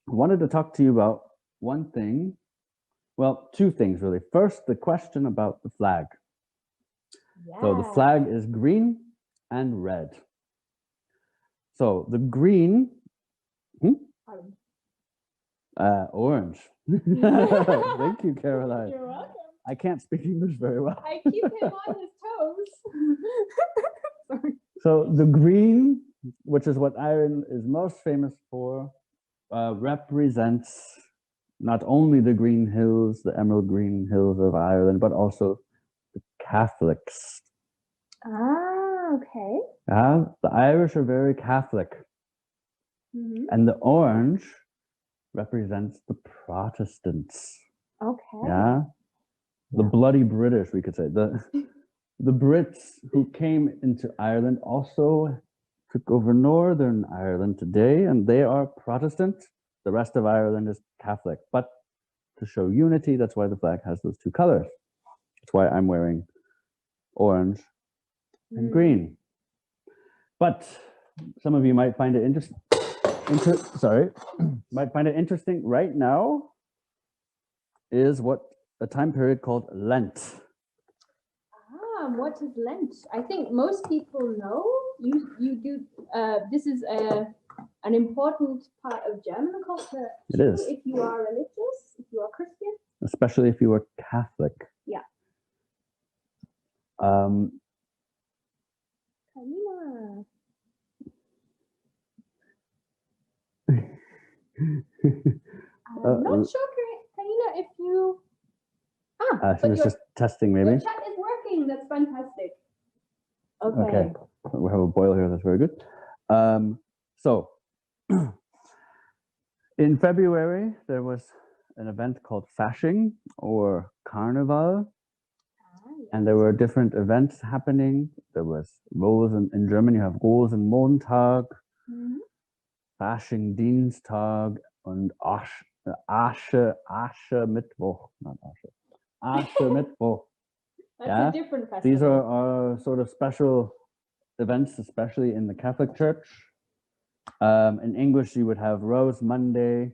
I wanted to talk to you about one thing. Well, two things really. First, the question about the flag. So the Yeah. flag is green and red. So the green, orange. Thank you, Caroline. You're welcome. I can't speak English very well. I keep him on his toes. Sorry. So the green, which is what Ireland is most famous for, represents not only the green hills, the emerald green hills of Ireland, but also the Catholics. Okay. The Irish are very Catholic. Mhm. And the orange represents the Protestants. Okay. Yeah. The bloody British, we could say. The Brits who came into Ireland also took over Northern Ireland today, and they are Protestant. The rest of Ireland is Catholic. But to show unity, that's why the flag has those two colors. That's why I'm wearing orange and green. But some of you might find it might find it interesting right now is what a time period called Lent. What is Lent? I think most people know. You do. This is an important part of German culture. It is. If you are religious, if you are Christian. Especially if you are Catholic. Yeah. Carina. I'm not sure, Carina, if you. She was just testing, maybe. Your chat is working. That's fantastic. Okay. We have a boil here. That's very good. So, in February, there was an event called Fasching or Carnival. And there were different events happening. There was in Germany, you have Rosenmontag, Fasching Dienstag, and Asche Mittwoch, not Asche. Asche Mittwoch. That's a different festival. These are sort of special events, especially in the Catholic Church. In English, you would have Rose Monday.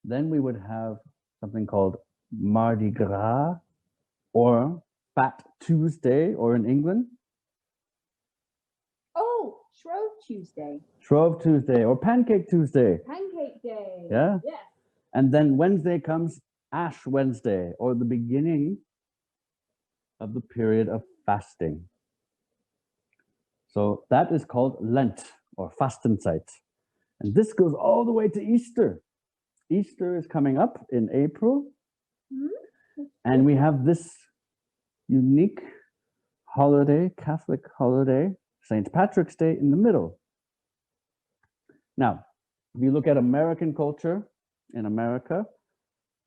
Then we would have something called Mardi Gras or Fat Tuesday, or in England, Oh, Shrove Tuesday. Shrove Tuesday or Pancake Tuesday. Pancake Day. Yeah. Yes. And then Wednesday comes Ash Wednesday, or the beginning of the period of fasting. So that is called Lent or Fastenzeit. And this goes all the way to Easter. Easter is coming up in April. Hmm? And we have this unique holiday, Catholic holiday, St. Patrick's Day, in the middle. Now, if you look at American culture, in America,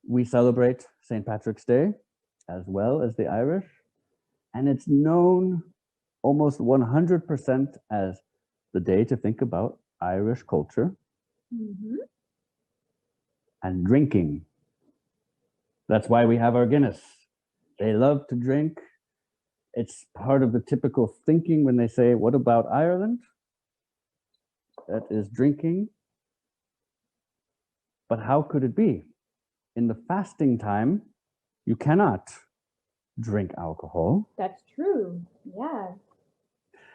we celebrate St. Patrick's Day as well as the Irish, and it's known almost 100% as the day to think about Irish culture Mm-hmm. and drinking. That's why we have our Guinness. They love to drink. It's part of the typical thinking when they say, what about Ireland? That is drinking. But how could it be? In the fasting time, you cannot drink alcohol. That's true. Yeah.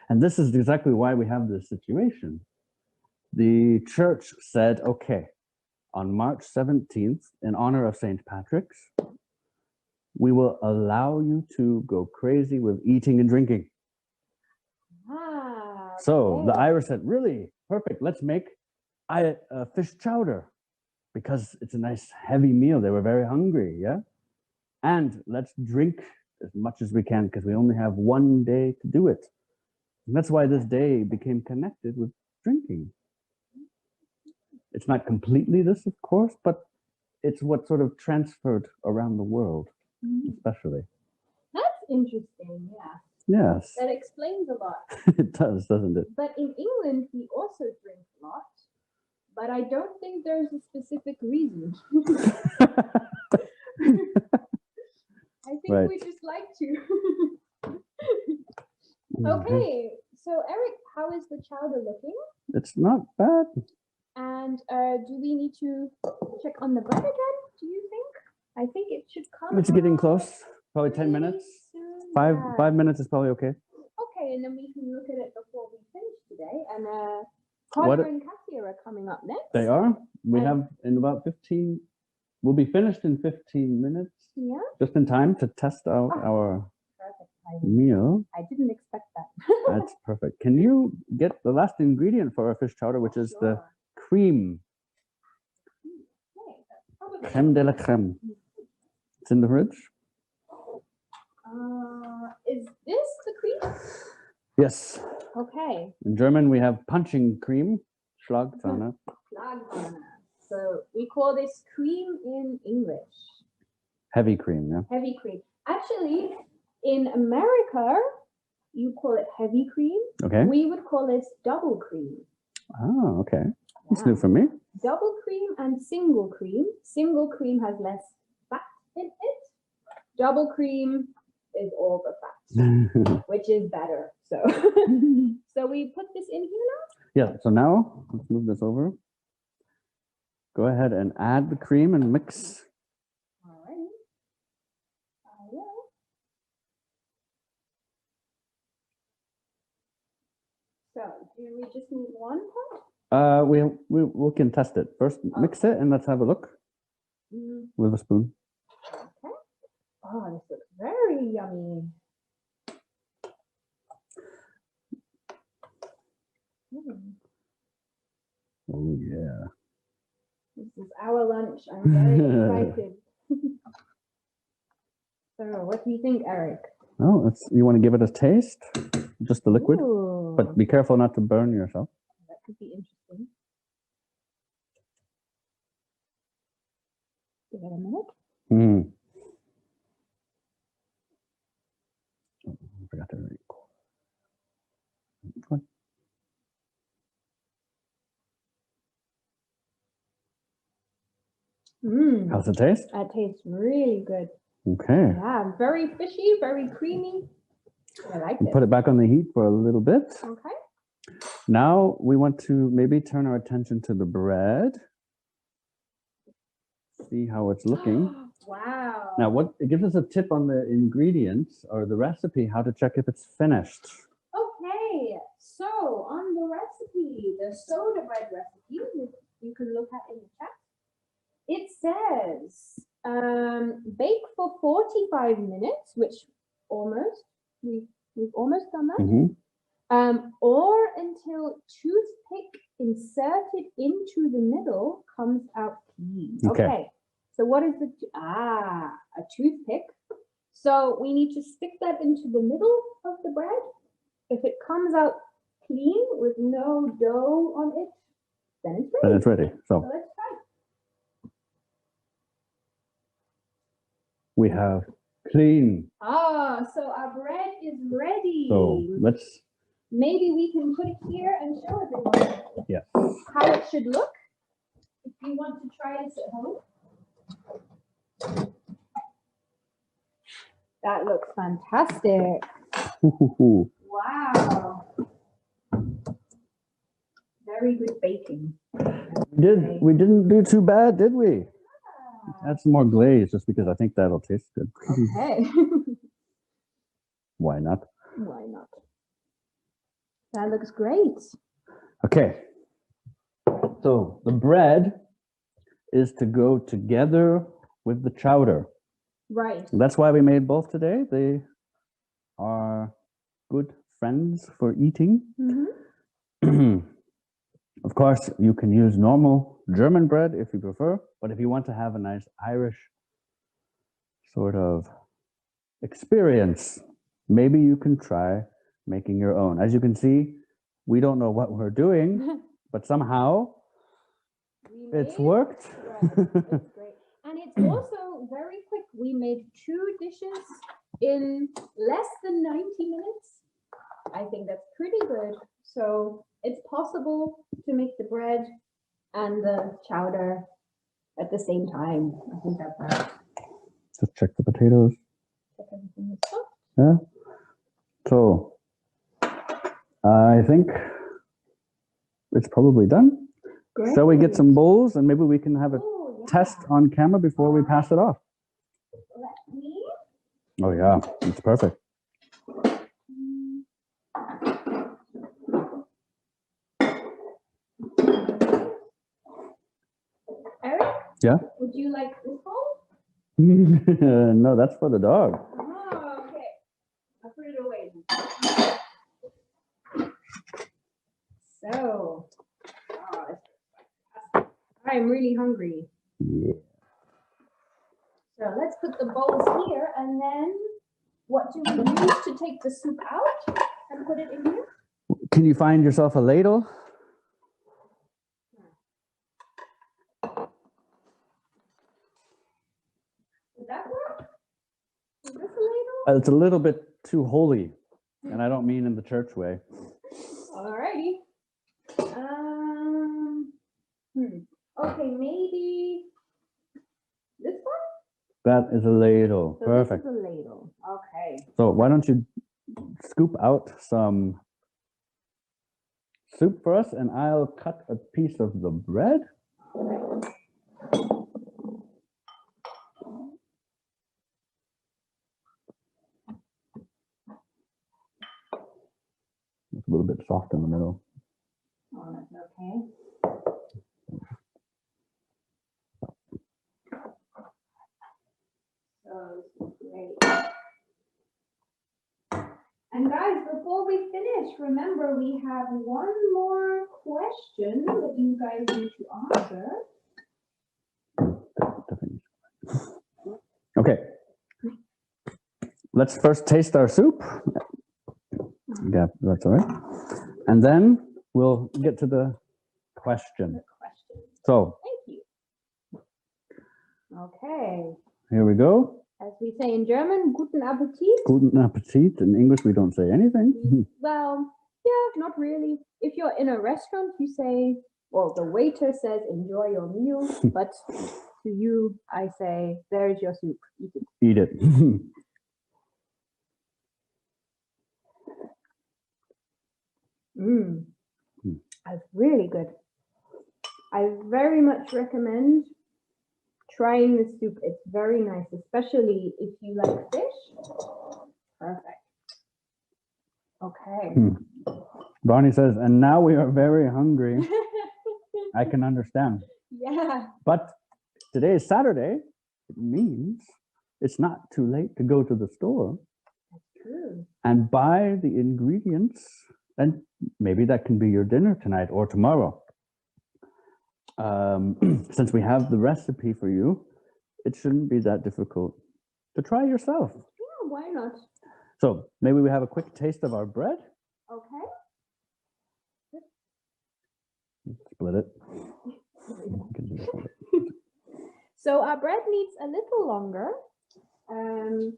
And this is exactly why we have this situation. The church said, okay, on March 17th, in honor of St. Patrick's, we will allow you to go crazy with eating and drinking. Ah, So the okay. Irish said, really, perfect, let's make fish chowder, because it's a nice heavy meal. They were very hungry, yeah? And let's drink as much as we can, because we only have one day to do it. And that's why this day became connected with drinking. It's not completely this, of course, but it's what sort of transferred around the world, especially. That's interesting, yeah. Yes, That explains a lot. it does, doesn't it? But in England, we also drink a lot, but I don't think there's a specific reason. I think Right. we just like to. Okay, so Eric, how is the chowder looking? It's not bad. And do we need to check on the bread again, do you think? I think it should come It's getting out close. Probably 10 really minutes. soon. Five Yeah. 5 minutes is probably okay. Okay, and then we can look at it before we finish today. And What- Connor and Katia are coming up next. They are. We And- have in about 15. We'll be finished in 15 minutes. Yeah, Just in time to test out our perfect timing. meal. I didn't expect that. That's perfect. Can you get the last ingredient for our fish chowder, which is the Sure. cream? Okay, that's probably- Crème de la crème. It's in the fridge. Is this the cream? Yes. Okay. In German, we have punching cream. Schlagzahne. Schlagzahne. So we call this cream in English. Heavy cream, yeah. Heavy cream. Actually, in America, you call it heavy cream. Okay. We would call this double cream. Oh, okay. That's Yeah. new for me. Double cream and single cream. Single cream has less fat in it. Double cream is all the fat, which is better. So, so we put this in here now. Yeah, so now let's move this over. Go ahead and add the cream and mix. All right. I will. So, do we just need one pot? We can test it. First, mix it and let's have a look with a spoon. Okay. Oh, this looks very yummy. Oh yeah. This is our lunch. I'm very excited. So, what do you think, Eric? Oh, you want to give it a taste? Just the liquid, Ooh, but be careful not to burn yourself. that could be interesting. Give it a minute. Mm. Oh, I forgot to record. What? How's it taste? That tastes really good. Okay. Yeah, very fishy, very creamy. I like it. Put it back on the heat for a little bit. Okay. Now we want to maybe turn our attention to the bread. See how it's looking. Wow. Now, it gives us a tip on the ingredients or the recipe, how to check if it's finished. Okay, so on the recipe, the soda bread recipe, which you can look at in the chat, it says bake for 45 minutes, which we've almost done that. Mm-hmm. Or until toothpick inserted into the middle comes out clean. Okay. So what is a toothpick. So we need to stick that into the middle of the bread. If it comes out clean with no dough on it, then it's ready. Then it's ready. So let's try. We have clean. So our bread is ready. So maybe we can put it here and show everyone how it should look. If you want to try this at home. That looks fantastic. Wow. Very good baking. We didn't do too bad, did we? Add some more glaze just because I think that'll taste good. Okay. Why not? Why not? That looks great. Okay. So the bread is to go together with the chowder. Right. That's why we made both today. They are good friends for eating. Mm-hmm. Of course, you can use normal German bread if you prefer, but if you want to have a nice Irish sort of experience, maybe you can try making your own. As you can see, we don't know what we're doing, but somehow it's worked. Right. It's great. And it's also very quick. We made 2 dishes in less than 90 minutes. I think that's pretty good. So it's possible to make the bread and the chowder at the same time. I think that's right. Just check the potatoes. Check everything is cooked. Yeah. So I think it's probably done. Great. Shall we get some bowls and maybe we can have a test on camera before we pass it off? Let me. Oh yeah, it's perfect. Eric? Yeah? Would you like this bowl? No, that's for the dog. Oh, okay. I'll put it away. So, I'm really hungry. Yeah. So let's put the bowls here, and then what do we use to take the soup out and put it in here? Can you find yourself a ladle? Does that work? Is this a ladle? It's a little bit too holy, and I don't mean in the church way. Alrighty. Okay, maybe this one? That is a ladle. So Perfect. this is a ladle. Okay. So why don't you scoop out some soup for us, and I'll cut a piece of the bread. Okay. It's a little bit soft in the middle. Oh, that's okay. So this is great. And guys, before we finish, remember we have one more question that you guys need to answer. Okay. Let's first taste our soup. Yeah, that's all right. And then we'll get to the question. So, thank you. Okay. Here we go. As we say in German, guten Appetit. Guten Appetit. In English, we don't say anything. Well, yeah, not really. If you're in a restaurant, you say, well, the waiter says, enjoy your meal. But to you, I say, there's your soup. Eat it. Eat it. It's really good. I very much recommend trying the soup. It's very nice, especially if you like fish. Perfect. Okay. Barney says, and now we are very hungry. I can understand. Yeah. But today is Saturday. It means it's not too late to go to the store True. and buy the ingredients. And maybe that can be your dinner tonight or tomorrow. Since we have the recipe for you, it shouldn't be that difficult to try yourself. Yeah, why not? So maybe we have a quick taste of our bread. Okay. Split it. So our bread needs a little longer.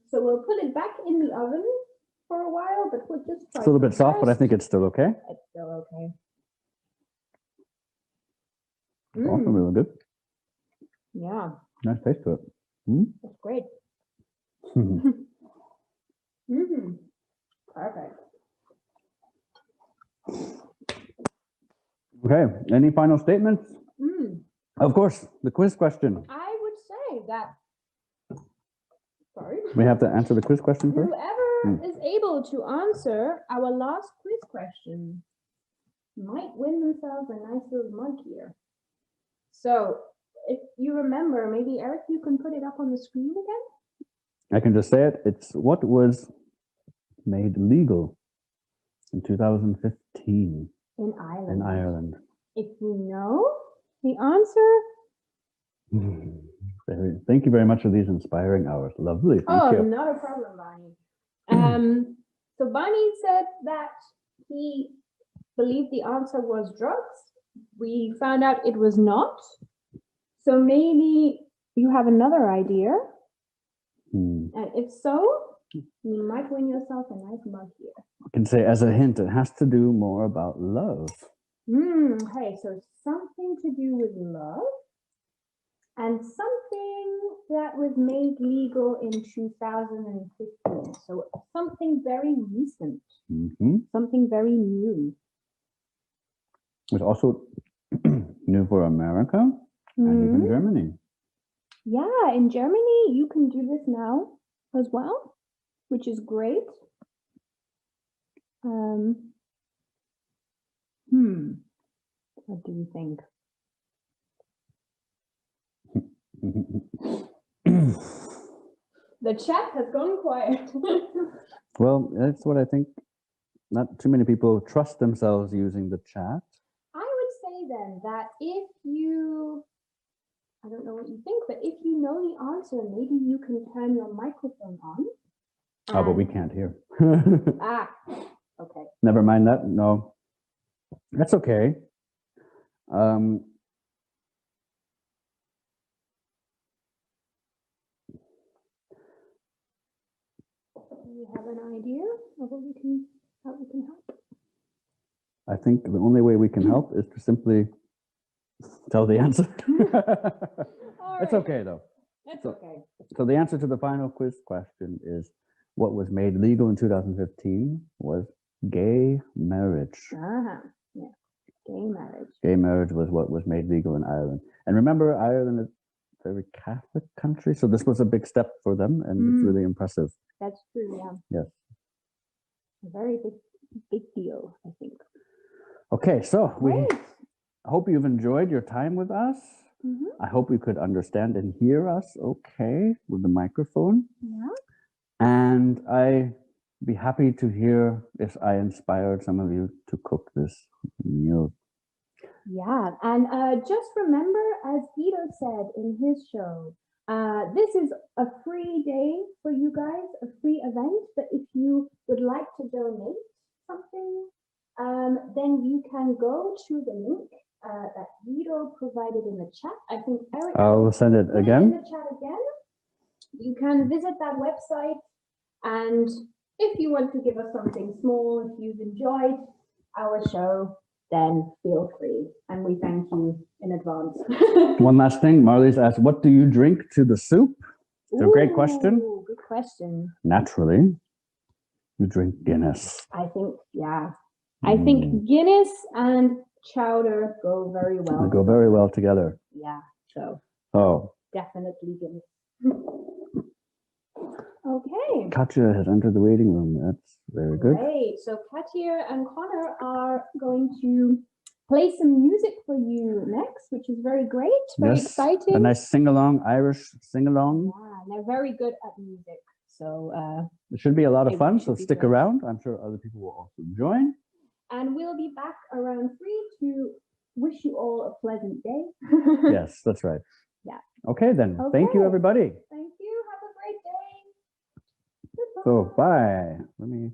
So we'll put it back in the oven for a while, but we'll just try. It's a little bit soft, but I think it's still okay. It's still okay. Also really good. Yeah. Nice taste to it. That's great. Perfect. Okay, any final statements? Of course, the quiz question. I would say that, sorry. We have to answer the quiz question first? Whoever is able to answer our last quiz question might win themselves a nice little mug here. So if you remember, maybe Eric, you can put it up on the screen again? I can just say it. It's what was made legal in 2015 in Ireland. In Ireland. If you know the answer. Thank you very much for these inspiring hours. Lovely. Thank you. Not a problem, Barney. So Barney said that he believed the answer was drugs. We found out it was not. So maybe you have another idea. And if so, you might win yourself a nice mug here. I can say as a hint, it has to do more about love. Okay, so something to do with love and something that was made legal in 2015. So something very recent, something very new. It's also new for America and even Germany. Yeah, in Germany, you can do this now as well, which is great. What do you think? The chat has gone quiet. Well, that's what I think. Not too many people trust themselves using the chat. I would say then that if you, I don't know what you think, but if you know the answer, maybe you can turn your microphone on. Oh, but we can't hear. Okay. Never mind that. No, that's okay. Do you have an idea of what how we can help? I think the only way we can help is to simply tell the answer. It's okay though. It's okay. So the answer to the final quiz question is what was made legal in 2015 was gay marriage. Yeah, gay marriage. Gay marriage was what was made legal in Ireland. And remember, Ireland is a very Catholic country, so this was a big step for them, and it's really impressive. That's true, yeah. Yes. A very big deal, I think. Okay, so I hope you've enjoyed your time with us. I hope you could understand and hear us okay with the microphone. Yeah. And I'd be happy to hear if I inspired some of you to cook this meal. Yeah, and just remember, as Guido said in his show, this is a free day for you guys, a free event. But if you would like to donate something, then you can go to the link that Guido provided in the chat. I think Eric, I'll send it again. In the chat again. You can visit that website, and if you want to give us something small, if you've enjoyed our show, then feel free, and we thank you in advance. One last thing, Marley's asked, what do you drink to the soup? It's a great question. Good question. Naturally, you drink Guinness. I think, yeah. I think Guinness and Chowder go very well. They go very well together. Yeah, so Oh, definitely Guinness. Okay. Katja has entered the waiting room. That's very good. Great. So Katja and Connor are going to play some music for you next, which is very great, very exciting. A nice sing-along, Irish sing-along. Yeah, and they're very good at music. So it should be a lot of fun, so stick around. I'm sure other people will also join. And we'll be back around 3 to wish you all a pleasant day. Yes, that's right. Yeah. Okay, then. Okay. Thank you, everybody. Thank you. Have a great day. Goodbye. So, bye. Let me